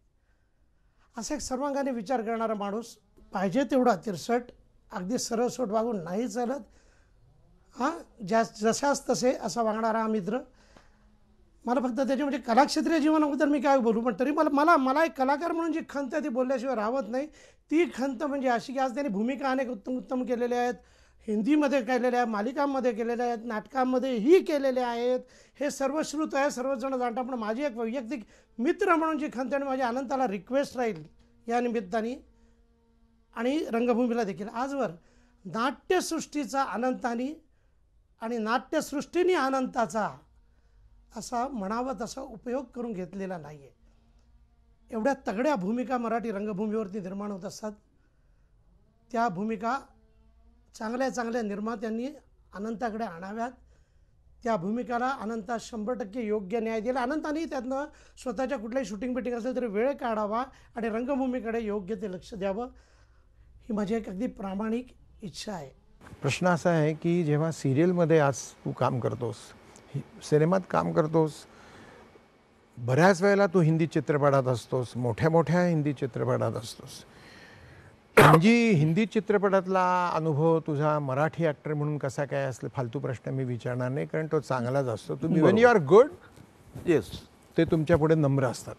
असा एक सर्वांगाने विचार करणारा माणूस पाहिजे तेवढा तिरसट, अगदी सरळसोट वागून नाही चालत. जशाच तसे असा वागणारा हा मित्र. मला फक्त त्याच्या म्हणजे कलाक्षेत्रीय जीवनाबद्दल मी काय बोलू, पण तरी मला एक कलाकार म्हणून जी खंत आहे ती बोलल्याशिवाय राहत नाही. ती खंत म्हणजे अशी की आज त्यांनी भूमिका अनेक उत्तम केलेल्या आहेत, हिंदीमध्ये केलेल्या आहेत, मालिकांमध्ये केलेल्या आहेत, नाटकांमध्येही केलेल्या आहेत. हे सर्वश्रुत आहे, सर्वजण जाणतात. पण माझी एक वैयक्तिक मित्र म्हणून जी खंत आणि माझी अनंताला रिक्वेस्ट राहील या निमित्ताने आणि रंगभूमीला देखील, आजवर नाट्यसृष्टीचा अनंतानी आणि नाट्यसृष्टीने अनंताचा असा म्हणावा तसा उपयोग करून घेतलेला नाही आहे. एवढ्या तगड्या भूमिका मराठी रंगभूमीवरती निर्माण होत असतात. त्या भूमिका चांगल्या निर्मात्यांनी अनंताकडे आणाव्यात. त्या भूमिकाला अनंता 100% योग्य न्याय दिला. अनंतानी त्यातनं स्वतःच्या कुठल्याही शूटिंग बिटिंग असेल तरी वेळ काढावा आणि रंगभूमीकडे योग्य ते लक्ष द्यावं, ही माझी एक अगदी प्रामाणिक इच्छा आहे. प्रश्न असा आहे की जेव्हा सिरियलमध्ये आज तू काम करतोस, सिनेमात काम करतोस, बऱ्याच वेळेला तू हिंदी चित्रपटात असतोस, मोठ्या हिंदी चित्रपटात असतोस. हिंदी चित्रपटातला अनुभव तुझा मराठी ॲक्टर म्हणून कसा काय असले फालतू प्रश्न मी विचारणार नाही, कारण तो चांगलाच असतो. तुम्ही when you are good yes. ते तुमच्यापुढे नम्र असतात.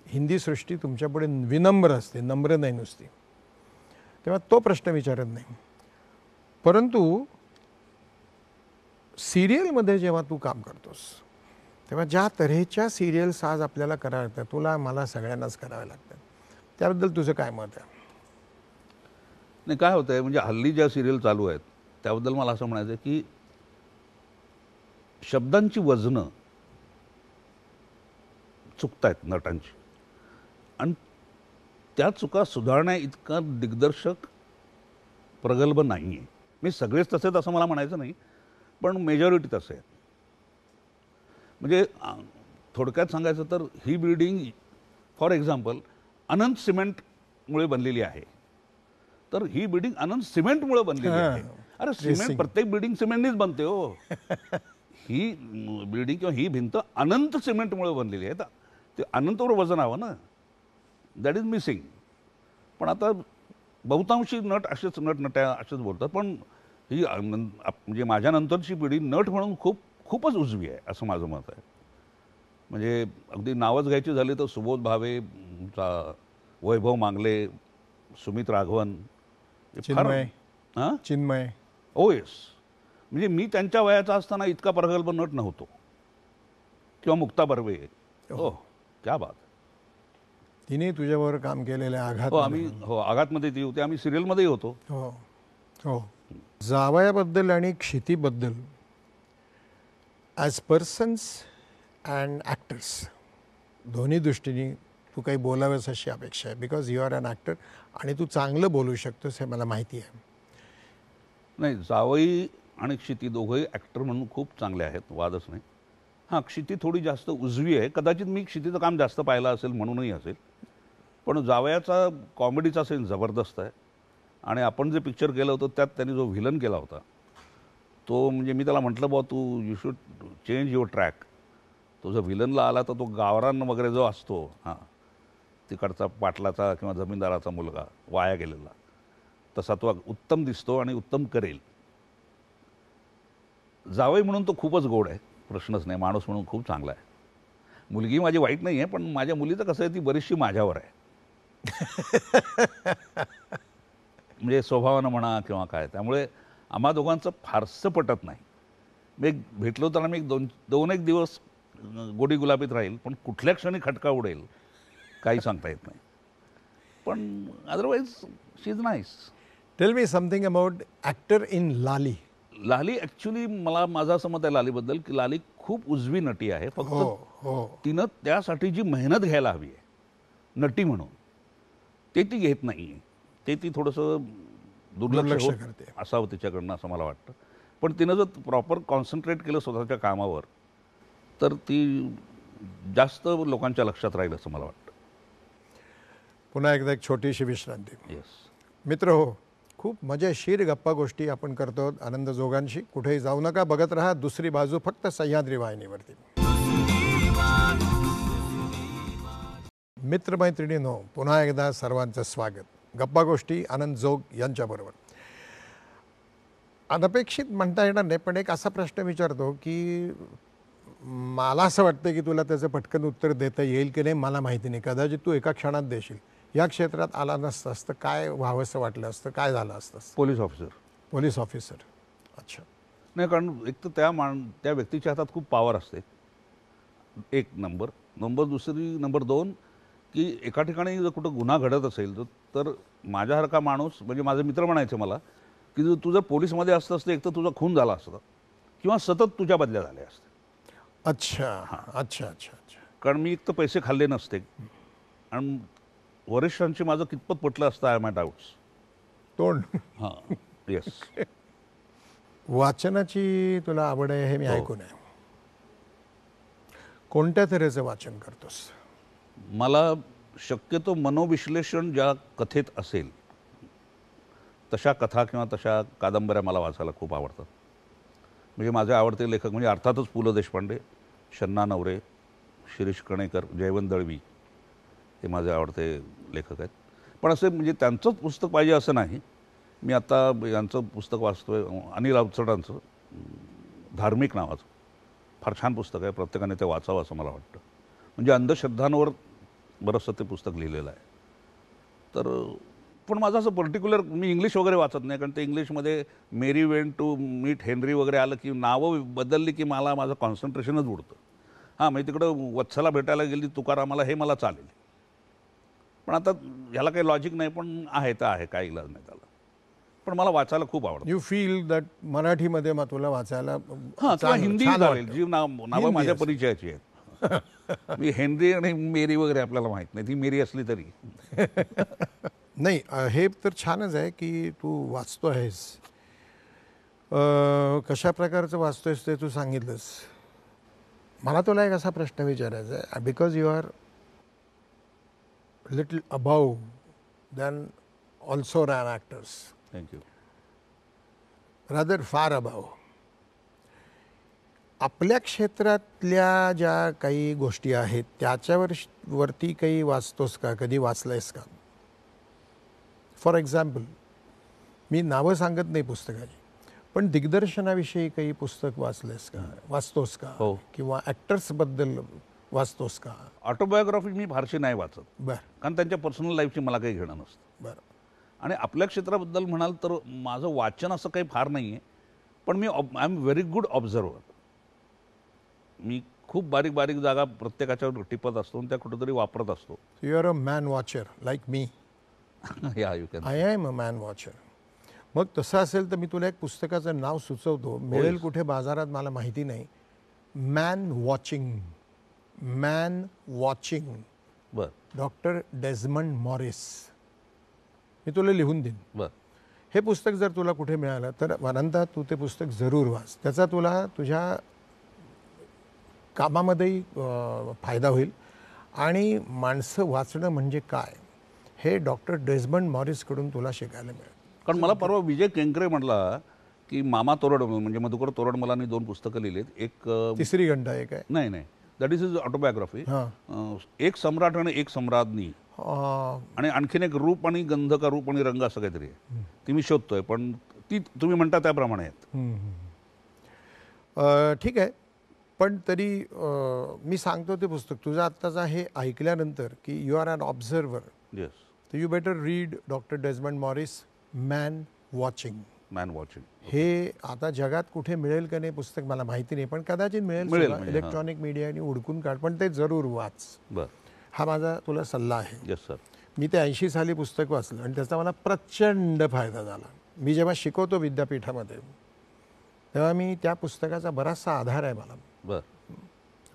हिंदी सृष्टी तुमच्यापुढे विनम्र असते, नम्र नाही नुसती. तेव्हा तो प्रश्न विचारत नाही. परंतु सिरियलमध्ये जेव्हा तू काम करतोस तेव्हा ज्या तऱ्हेच्या सिरियल्स आज आपल्याला कराव्या लागतात, तुला मला सगळ्यांनाच कराव्या लागतात, त्याबद्दल तुझं काय मत आहे? नाही, काय होतं आहे म्हणजे हल्ली ज्या सिरियल चालू आहेत त्याबद्दल मला असं म्हणायचं आहे की शब्दांची वजनं चुकतायत नटांची, आणि त्या चुका सुधारण्या इतका दिग्दर्शक प्रगल्भ नाही आहे. मी सगळेच तसे आहेत असं मला म्हणायचं नाही, पण मेजॉरिटी तसे आहेत. म्हणजे थोडक्यात सांगायचं तर ही बिल्डिंग फॉर एक्झाम्पल अनंत सिमेंटमुळे बनलेली आहे, तर ही बिल्डिंग अनंत सिमेंटमुळे बनलेली आहे. अरे सिमेंट, प्रत्येक बिल्डिंग सिमेंटनीच बनते हो. ही बिल्डिंग किंवा ही भिंत अनंत सिमेंटमुळे बनलेली आहे, तर ते अनंतवर वजन हवं ना, दॅट इज मिसिंग. पण आता बहुतांशी नट असेच नट्या असेच बोलतात, पण ही म्हणजे माझ्या नंतरची पिढी नट म्हणून खूपच उजवी आहे असं माझं मत आहे. म्हणजे अगदी नावच घ्यायची झाली तर सुबोध भावे, वैभव मांगले, सुमित राघवन, चिन्मय. ओ येस. म्हणजे मी त्यांच्या वयाचा असताना इतका प्रगल्भ नट नव्हतो. किंवा मुक्ता बर्वे. हो, क्या बात. तिने तुझ्याबरोबर काम केलेलं आहे आघात. आघातमध्ये ती होती, आम्ही सिरियलमध्येही होतो. हो हो. जावयाबद्दल आणि क्षितीबद्दल ॲज पर्सन्स अँड ॲक्टर्स दोन्ही दृष्टीने तू काही बोलावंस अशी अपेक्षा आहे, because you are an actor आणि तू चांगलं बोलू शकतोस हे मला माहिती आहे. नाही, जावई आणि क्षिती दोघंही ॲक्टर म्हणून खूप चांगले आहेत, वादच नाही. हां, क्षिती थोडी जास्त उजवी आहे, कदाचित मी क्षितीचं काम जास्त पाहिलं असेल म्हणूनही असेल, पण जावयाचा कॉमेडीचा सेन्स जबरदस्त आहे. आणि आपण जे पिक्चर केलं होतं त्यात त्यांनी जो व्हिलन केला होता तो, म्हणजे मी त्याला म्हटलं बुवा तू you should change your track. तो जो व्हिलनला आला तर तो गावरान वगैरे जो असतो, हां, तिकडचा पाटलाचा किंवा जमीनदाराचा मुलगा वाया गेलेला, तसा तो उत्तम दिसतो आणि उत्तम करेल. जावई म्हणून तो खूपच गोड आहे, प्रश्नच नाही. माणूस म्हणून खूप चांगला आहे. मुलगी माझी वाईट नाही आहे, पण माझ्या मुलीचं कसं आहे, ती बरीचशी माझ्यावर आहे. म्हणजे स्वभावानं म्हणा किंवा काय, त्यामुळे आम्हा दोघांचं फारसं पटत नाही. मी भेटलो तर आम्ही दोन एक दिवस गोडी गुलाबीत राहील, पण कुठल्या क्षणी खटका उडेल काही सांगता येत नाही. पण otherwise she is nice. Tell me something about actor in Lali. Lali actually माझं असं मत आहे लालीबद्दल की लाली खूप उजवी नटी आहे. फक्त तिनं त्यासाठी जी मेहनत घ्यायला हवी आहे नटी म्हणून, ते ती घेत नाही आहे. ते ती थोडंसं दुर्लक्ष करते असावं तिच्याकडनं असं मला वाटतं. पण तिनं जर प्रॉपर कॉन्सन्ट्रेट केलं स्वतःच्या कामावर तर ती जास्त लोकांच्या लक्षात राहील असं मला वाटतं. पुन्हा एकदा एक छोटीशी विश्रांती. येस मित्र हो, खूप मजेशीर गप्पा गोष्टी आपण करतो आनंद जोगांशी. कुठेही जाऊ नका, बघत राहा दुसरी बाजू, फक्त सह्याद्री वाहिनीवरती. मित्रमैत्रिणींनो, पुन्हा एकदा सर्वांचं स्वागत. गप्पा गोष्टी आनंद जोग यांच्याबरोबर. अनपेक्षित म्हणता येणार नाही, पण एक असा प्रश्न विचारतो की मला असं वाटतं की तुला त्याचं पटकन उत्तर देता येईल की नाही मला माहिती नाही. कदाचित तू एका क्षणात देशील. या क्षेत्रात आला नसतं तर काय व्हावंसं वाटलं असतं, काय झालं असतं? Police officer. Police officer. अच्छा. नाही, कारण एक तर त्या व्यक्तीच्या हातात खूप पॉवर असते, एक नंबर. नंबर दोन की एका ठिकाणी जर कुठं गुन्हा घडत असेल तर माझ्यासारखा माणूस, म्हणजे माझे मित्र म्हणायचे मला की तू जर पोलीसमध्ये असतं एक तर तुझा खून झाला असता किंवा सतत तुझ्या बदल्या झाल्या असत्या. अच्छा. अच्छा अच्छा अच्छा. कारण मी एक तर पैसे खाल्ले नसते आणि वरिष्ठांशी माझं कितपत पटलं असतं आय माय डाऊट्स. तोंड. हां, येस. वाचनाची तुला आवड आहे हे मी ऐकून आहे. कोणत्या तऱ्हेचं वाचन करतोस? मला शक्यतो मनोविश्लेषण ज्या कथेत असेल तशा कथा किंवा तशा कादंबऱ्या मला वाचायला खूप आवडतात. म्हणजे माझे आवडते लेखक म्हणजे अर्थातच पु ल देशपांडे, शन्ना नवरे, शिरीष कणेकर, जयवंत दळवी हे माझे आवडते लेखक आहेत. पण असे म्हणजे त्यांचंच पुस्तक पाहिजे असं नाही. मी आत्ता यांचं पुस्तक वाचतो आहे, अनिल अवचटांचं, धार्मिक नावाचं. फार छान पुस्तक आहे, प्रत्येकाने ते वाचावं असं मला वाटतं. म्हणजे अंधश्रद्धांवर बरंचसं ते पुस्तक लिहिलेलं आहे. तर पण माझं असं पर्टिक्युलर, मी इंग्लिश वगैरे वाचत नाही, कारण ते इंग्लिशमध्ये मेरी वेंट टू मीट हेनरी वगैरे आलं की नावं बदलली की मला माझं कॉन्सन्ट्रेशनच उडतं. हां, म्हणजे तिकडं वत्सला भेटायला गेली तुकारामाला, हे मला चालेल. पण आता ह्याला काही लॉजिक नाही, पण आहे तर आहे, काही इलाज नाही त्याला. पण मला वाचायला खूप आवडतं. यू फील दॅट मराठीमध्ये मग तुला वाचायला हां, किंवा हिंदी छान चालेल, वाटतं. जी नावं माझ्या परिचयाची आहेत. मी हेनरी आणि मेरी वगैरे आपल्याला माहीत नाही, ती मेरी असली तरी. नाही, हे तर छानच आहे की तू वाचतो आहेस. कशा प्रकारचं वाचतोयस ते तू सांगितलंस. मला तुला एक असा प्रश्न विचारायचा आहे, because you are little above than also ran actors, thank you. Rather far above. आपल्या क्षेत्रातल्या ज्या काही गोष्टी आहेत त्याच्यावरती काही वाचतोस का, कधी वाचलंयस का? फॉर एक्झाम्पल, मी नावं सांगत नाही पुस्तकाची, पण दिग्दर्शनाविषयी काही पुस्तक वाचलंयस का, वाचतोस का? हो. किंवा ॲक्टर्सबद्दल वाचतोस का? ऑटोबायोग्राफी मी फारशी नाही वाचत, बरं कारण त्यांच्या पर्सनल लाईफची मला काही घेणं नसतं. बरं. आणि आपल्या क्षेत्राबद्दल म्हणाल तर माझं वाचन असं काही फार नाही आहे, पण मी I am very good observer. मी खूप बारीक बारीक जागा प्रत्येकाच्यावर टिपत असतो आणि त्या कुठेतरी वापरत असतो. You are a man watcher like me. Yeah you can. I am a man watcher. मग तसं असेल तर मी तुला एक पुस्तकाचं नाव सुचवतो, मिळेल कुठे बाजारात मला माहिती नाही. Man watching. मॅन वॉचिंग, बरं डॉक्टर डेझमंड मॉरिस. मी तुला लिहून देईन. बरं. हे पुस्तक जर तुला कुठे मिळालं तर अनंता तू ते पुस्तक जरूर वाच. त्याचा तुला तुझ्या कामामध्येही फायदा होईल. आणि माणसं वाचणं म्हणजे काय हे डॉक्टर डेझमंड मॉरिसकडून तुला शिकायला मिळेल. कारण मला परवा विजय केंकरे म्हटला की मामा तोरड, म्हणजे मधुकर तोरडमलांनी 2 पुस्तकं लिहिलीत. एक तिसरी घंटा एक आहे. नाही, दॅट इज इज ऑटोबायोग्राफी. एक सम्राट आणि एक सम्राज्ञी, आणि आणखीन एक रूप आणि गंध का रूप आणि रंग असं काहीतरी आहे. ती मी शोधतोय, पण ती तुम्ही म्हणता त्याप्रमाणे आहेत. ठीक आहे, पण तरी मी सांगतो ते पुस्तक तुझं आत्ताचा हे ऐकल्यानंतर की you are an observer. Yes. तर you better read doctor Desmond Morris, man watching. Man watching. हे आता जगात कुठे मिळेल का नाही पुस्तक मला माहिती नाही, पण कदाचित मिळेल. म्हणजे, इलेक्ट्रॉनिक मीडियाने उडकून काढ, पण ते जरूर वाच. बरं. हा माझा तुला सल्ला आहे. Yes sir. मी ते 80 साली पुस्तक वाचलं आणि त्याचा मला प्रचंड फायदा झाला. मी जेव्हा शिकवतो विद्यापीठामध्ये तेव्हा मी त्या पुस्तकाचा बराचसा आधार आहे मला. बरं.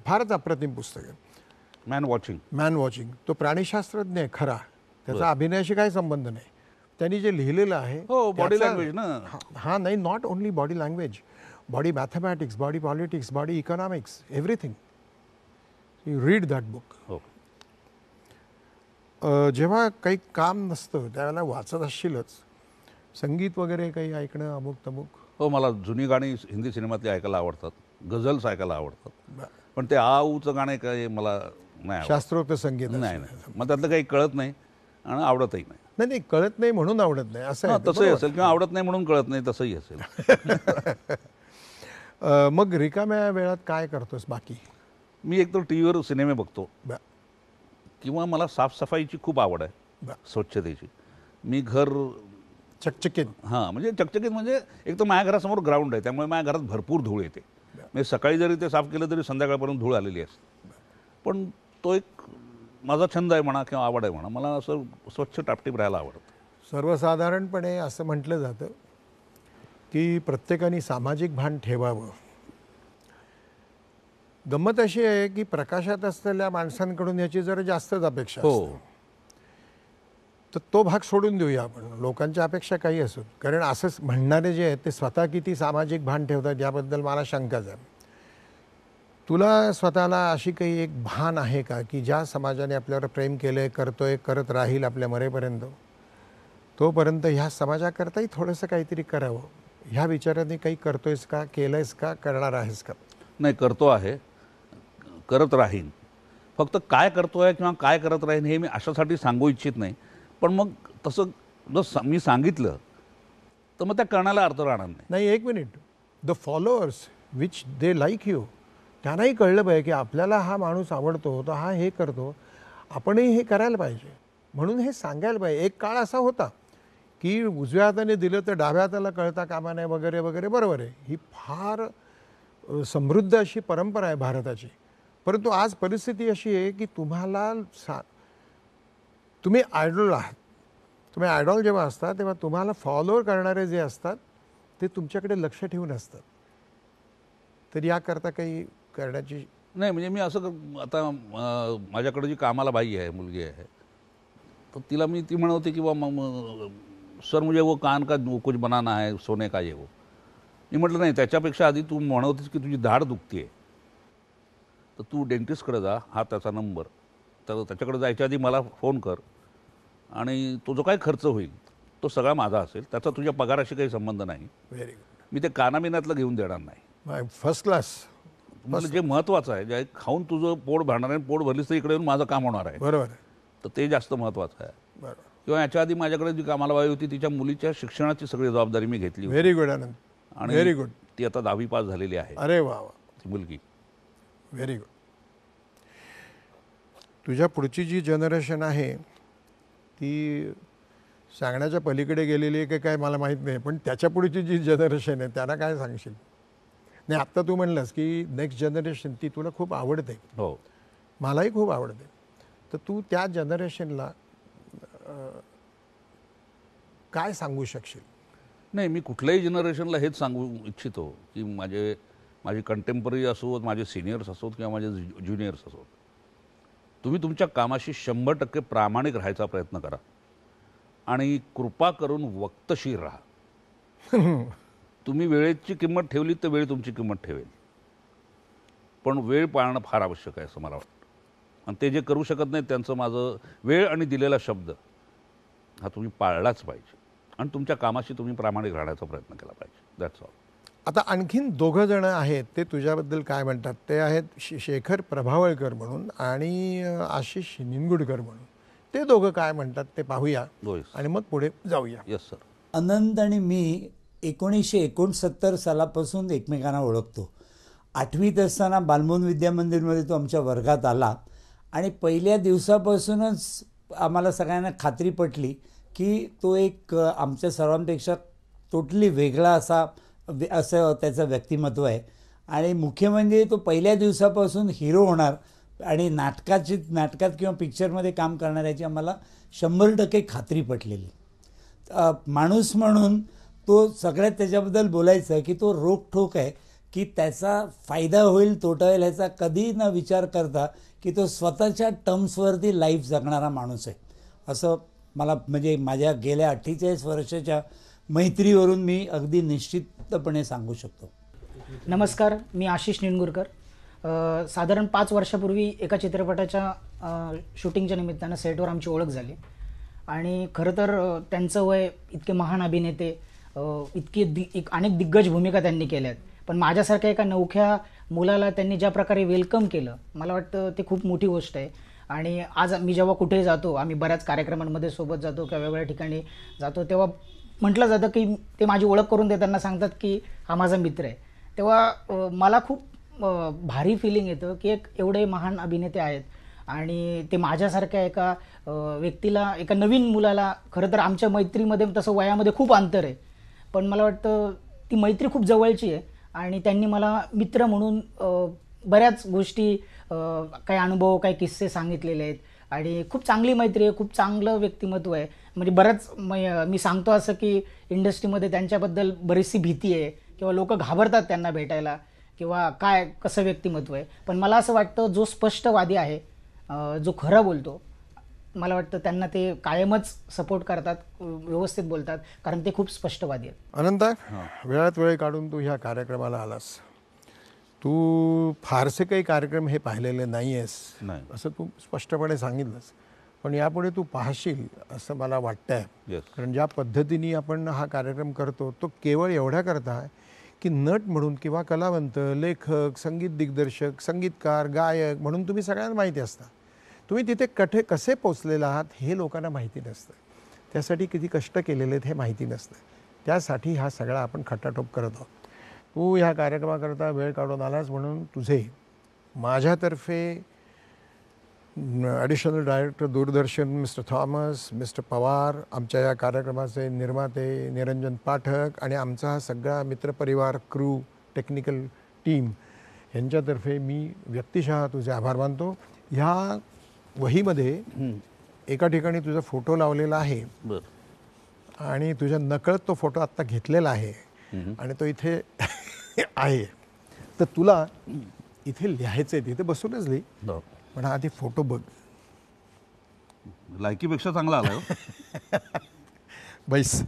फारच अप्रतिम पुस्तक आहे मॅन वॉचिंग. Man watching. तो प्राणीशास्त्रज्ञ आहे खरा, त्याचा अभिनयाशी काही संबंध नाही. त्यांनी जे लिहिलेलं आहे हो, बॉडी लँग्वेज ना. हा नाही, not only body language, body mathematics, body politics, body economics, everything. You read that book. हो. जेव्हा काही काम नसतं त्यावेळेला वाचत असशीलच. संगीत वगैरे काही ऐकणं अमुक तमुक? हो, मला जुनी गाणी हिंदी सिनेमातली ऐकायला आवडतात, गझल्स ऐकायला आवडतात. पण ते आऊचं गाणे काय मला नाही आवडत. शास्त्रोक्त संगीत नाही, मग त्यातलं काही कळत नाही आणि आवडतही नाही. नाही, कळत नाही म्हणून आवडत नाही असं आहे. तसंही असेल, किंवा आवडत नाही म्हणून कळत नाही, तसंही असेल. मग रिकाम्या वेळात काय करतोस बाकी? मी एकतर टी व्हीवर सिनेमे बघतो, किंवा मला साफसफाईची खूप आवड आहे, स्वच्छतेची. मी घर चकचकीत. हां, म्हणजे चकचकीत म्हणजे एक तर माझ्या घरासमोर ग्राउंड आहे, त्यामुळे माझ्या घरात भरपूर धूळ येते. म्हणजे सकाळी जरी ते साफ केलं तरी संध्याकाळपर्यंत धूळ आलेली असते. पण तो एक माझा छंद आहे म्हणा किंवा आवड आहे म्हणा, मला असं स्वच्छ टापटीप राहायला आवडतं. सर्वसाधारणपणे असं म्हटलं जातं की प्रत्येकाने सामाजिक भान ठेवावं. गंमत अशी आहे की प्रकाशात असलेल्या माणसांकडून याची जरा जास्तच अपेक्षा असते. तर तो भाग सोडून देऊया आपण. लोकांच्या अपेक्षा काही असो, कारण असंच म्हणणारे जे आहेत ते स्वतः किती सामाजिक भान ठेवतात याबद्दल मला शंकाच आहे. तुला स्वतःला अशी काही एक भान आहे का की ज्या समाजाने आपल्यावर प्रेम केलंय, करतोय, करत राहील आपल्या मरेपर्यंत, तोपर्यंत ह्या समाजाकरताही थोडंसं काहीतरी करावं ह्या विचाराने काही करतोयस का, केलंयस का, करणार आहेस का? नाही, करतो आहे, करत राहीन. फक्त काय करतोय किंवा काय करत राहीन हे मी अशासाठी सांगू इच्छित नाही. पण मग तसं जर मी सांगितलं तर मग त्या करण्याला अर्थ राहणार नाही. नाही, एक minute. The followers which they like you, त्यांनाही कळलं पाहिजे की आपल्याला हा माणूस आवडतो, तर हा हे करतो, आपणही हे करायला पाहिजे. म्हणून हे सांगायला पाहिजे. एक काळ असा होता की उजव्या हाताने दिलं तर डाव्या हाताला कळता कामा नये वगैरे वगैरे. बरोबर आहे, ही फार समृद्ध अशी परंपरा आहे भारताची. परंतु आज परिस्थिती अशी आहे की तुम्ही आयडॉल आहात. तुम्ही आयडॉल जेव्हा असता तेव्हा तुम्हाला फॉलोअर करणारे जे असतात ते तुमच्याकडे लक्ष ठेवून असतात. तर याकरता काही करण्याची नाही, म्हणजे मी असं आता माझ्याकडे जी कामाला बाई आहे, मुलगी आहे, तर तिला ती म्हणवते की सर मुझे वो कान का कुछ बनाना है, सोने का ये वो. मी म्हटलं नाही, त्याच्यापेक्षा आधी तू म्हणवतेस की तुझी दाढ दुखते, तर तू डेंटिस्टकडे जा, हा त्याचा नंबर, तर त्याच्याकडे जायच्या आधी मला फोन कर आणि तो जो काय खर्च होईल तो सगळा माझा असेल, त्याचा तुझ्या पगाराशी काही संबंध नाही. Very good. मी ते कानामिनातलं घेऊन देणार नाही. First class. मला जे महत्त्वाचं आहे, जे खाऊन तुझं पोट भरणार आहे, पोट भरलीस तर इकडे येऊन माझं काम होणार आहे. बरोबर आहे. तर ते जास्त महत्त्वाचं आहे. बरोबर. किंवा याच्या आधी माझ्याकडे जी कामाला बाई होती तिच्या मुलीच्या शिक्षणाची सगळी जबाबदारी मी घेतली होती. व्हेरी गुड आनंद. आणि व्हेरी गुड. ती आता 10वी पास झालेली आहे, अरे वा वा, ती मुलगी. Very good. तुझ्या पुढची जी जनरेशन आहे ती सांगण्याच्या पलीकडे गेलेली आहे की काय मला माहीत नाही, पण त्याच्या पुढची जी जनरेशन आहे त्यांना काय सांगशील? नाही, आत्ता तू म्हणलंस की नेक्स्ट जनरेशन ती तुला खूप आवडते. हो, मलाही खूप आवडते. तर तू त्या जनरेशनला काय सांगू शकशील? नाही, मी कुठल्याही जनरेशनला हेच सांगू इच्छितो की माझी कंटेम्पररी असोत, माझे सिनियर्स असोत किंवा माझे ज्युनियर्स असोत, तुम्ही तुमच्या कामाशी 100% प्रामाणिक राहायचा प्रयत्न करा आणि कृपा करून वक्तशीर राहा. तुम्ही वेळेची किंमत ठेवली तर वेळ तुमची किंमत ठेवेल, पण वेळ पाळणं फार आवश्यक आहे असं मला वाटतं. आणि ते जे करू शकत नाहीत त्यांचं, माझं वेळ आणि दिलेला शब्द हा तुम्ही पाळलाच पाहिजे आणि तुमच्या कामाशी तुम्ही प्रामाणिक राहण्याचा प्रयत्न केला पाहिजे. That's all. आता आणखीन दोघं जण आहेत, ते तुझ्याबद्दल काय म्हणतात. ते आहेत शेखर प्रभावळकर म्हणून आणि आशिष निनगुडकर म्हणून. ते दोघं काय म्हणतात ते पाहूया आणि मग पुढे जाऊया. Yes sir. अनंत आणि मी 1969 सालापासून एकमेकांना ओळखतो. 8वीत असताना बालमोहन विद्या मंदिरमध्ये तो आमच्या वर्गात आला आणि पहिल्या दिवसापासूनच आम्हाला सगळ्यांना खात्री पटली की तो एक आमच्या सर्वांपेक्षा टोटली वेगळा असं त्याचं व्यक्तिमत्व आहे. आणि मुख्य म्हणजे तो पहिल्या दिवसापासून हिरो होणार आणि नाटकात किंवा पिक्चरमध्ये काम करणाऱ्याची आम्हाला 100% खात्री पटलेली. माणूस म्हणून तो सगळ्यात त्याच्याबद्दल बोलायचं की तो रोखठोक आहे, की त्याचा फायदा होईल तोटा होईल ह्याचा कधी न विचार करता की तो स्वतःच्या टर्म्सवरती लाईफ जगणारा माणूस आहे, असं मला म्हणजे माझ्या गेल्या 48 वर्षाच्या मैत्रीवरून मी अगदी निश्चितपणे सांगू शकतो. नमस्कार, मी आशिष निनगुरकर. साधारण 5 वर्षापूर्वी एका चित्रपटाच्या शूटिंगच्या निमित्तानं सेटवर आमची ओळख झाली आणि खरं तर त्यांचं वय, इतके महान अभिनेते, अनेक दिग्गज भूमिका त्यांनी केल्या आहेत, पण माझ्यासारख्या एका नवख्या मुलाला त्यांनी ज्या प्रकारे वेलकम केलं, मला वाटतं ते खूप मोठी गोष्ट आहे. आणि आज मी जेव्हा कुठेही जातो, आम्ही बऱ्याच कार्यक्रमांमध्ये सोबत जातो किंवा वेगवेगळ्या ठिकाणी जातो, तेव्हा म्हटलं जातं की ते माझी ओळख करून देताना सांगतात की हा माझा मित्र आहे. तेव्हा मला खूप भारी फिलिंग येतं की एवढे महान अभिनेते आहेत आणि ते माझ्यासारख्या एका व्यक्तीला, एका नवीन मुलाला, खरं तर आमच्या मैत्रीमध्ये तसं वयामध्ये खूप अंतर आहे, पण मला वाटतं ती मैत्री खूप जवळची आहे आणि त्यांनी मला मित्र म्हणून बऱ्याच गोष्टी, काही अनुभव, काही किस्से सांगितलेले आहेत आणि खूप चांगली मैत्री आहे, खूप चांगलं व्यक्तिमत्व आहे. म्हणजे बरंच मी सांगतो असं की इंडस्ट्रीमध्ये त्यांच्याबद्दल बरीचशी भीती आहे किंवा लोक घाबरतात त्यांना भेटायला किंवा कसं व्यक्तिमत्व आहे, पण मला असं वाटतं जो स्पष्टवादी आहे, जो खरं बोलतो, मला वाटतं त्यांना ते कायमच सपोर्ट करतात, व्यवस्थित बोलतात, कारण ते खूप स्पष्टवादी आहेत. अनंत, वेळात वेळ काढून तू ह्या कार्यक्रमाला आलास. तू फारसे काही कार्यक्रम हे पाहिलेले नाही आहेस असं तू स्पष्टपणे सांगितलंस, पण यापुढे तू पाहशील असं मला वाटतं आहे. कारण ज्या पद्धतीने आपण हा कार्यक्रम करतो तो केवळ एवढ्या करता आहे की नट म्हणून किंवा कलावंत, लेखक, संगीत दिग्दर्शक, संगीतकार, गायक म्हणून तुम्ही सगळ्यांना माहिती असता. तुम्ही तिथे कसे पोचलेला आहात हे लोकांना माहिती नसतं, त्यासाठी किती कष्ट केलेले आहेत हे माहिती नसतं. त्यासाठी हा सगळा आपण खटाटोप करत आहोत. तू ह्या कार्यक्रमाकरता वेळ काढून आलास म्हणून तुझे माझ्यातर्फे ॲडिशनल डायरेक्टर दूरदर्शन मिस्टर थॉमस, मिस्टर पवार, आमच्या या कार्यक्रमाचे निर्माते निरंजन पाठक आणि आमचा हा सगळा मित्रपरिवार, क्रू, टेक्निकल टीम यांच्यातर्फे मी व्यक्तिशः तुझे आभार मानतो. ह्या वहीमध्ये एका ठिकाणी तुझा फोटो लावलेला आहे आणि तुझ्या नकळत तो फोटो आत्ता घेतलेला आहे आणि तो इथे आहे. तर तुला इथे लिहायचं आहे, तिथे बसूनच लिही, पण आधी फोटो बघ. लायकीपेक्षा चांगला आला बैस.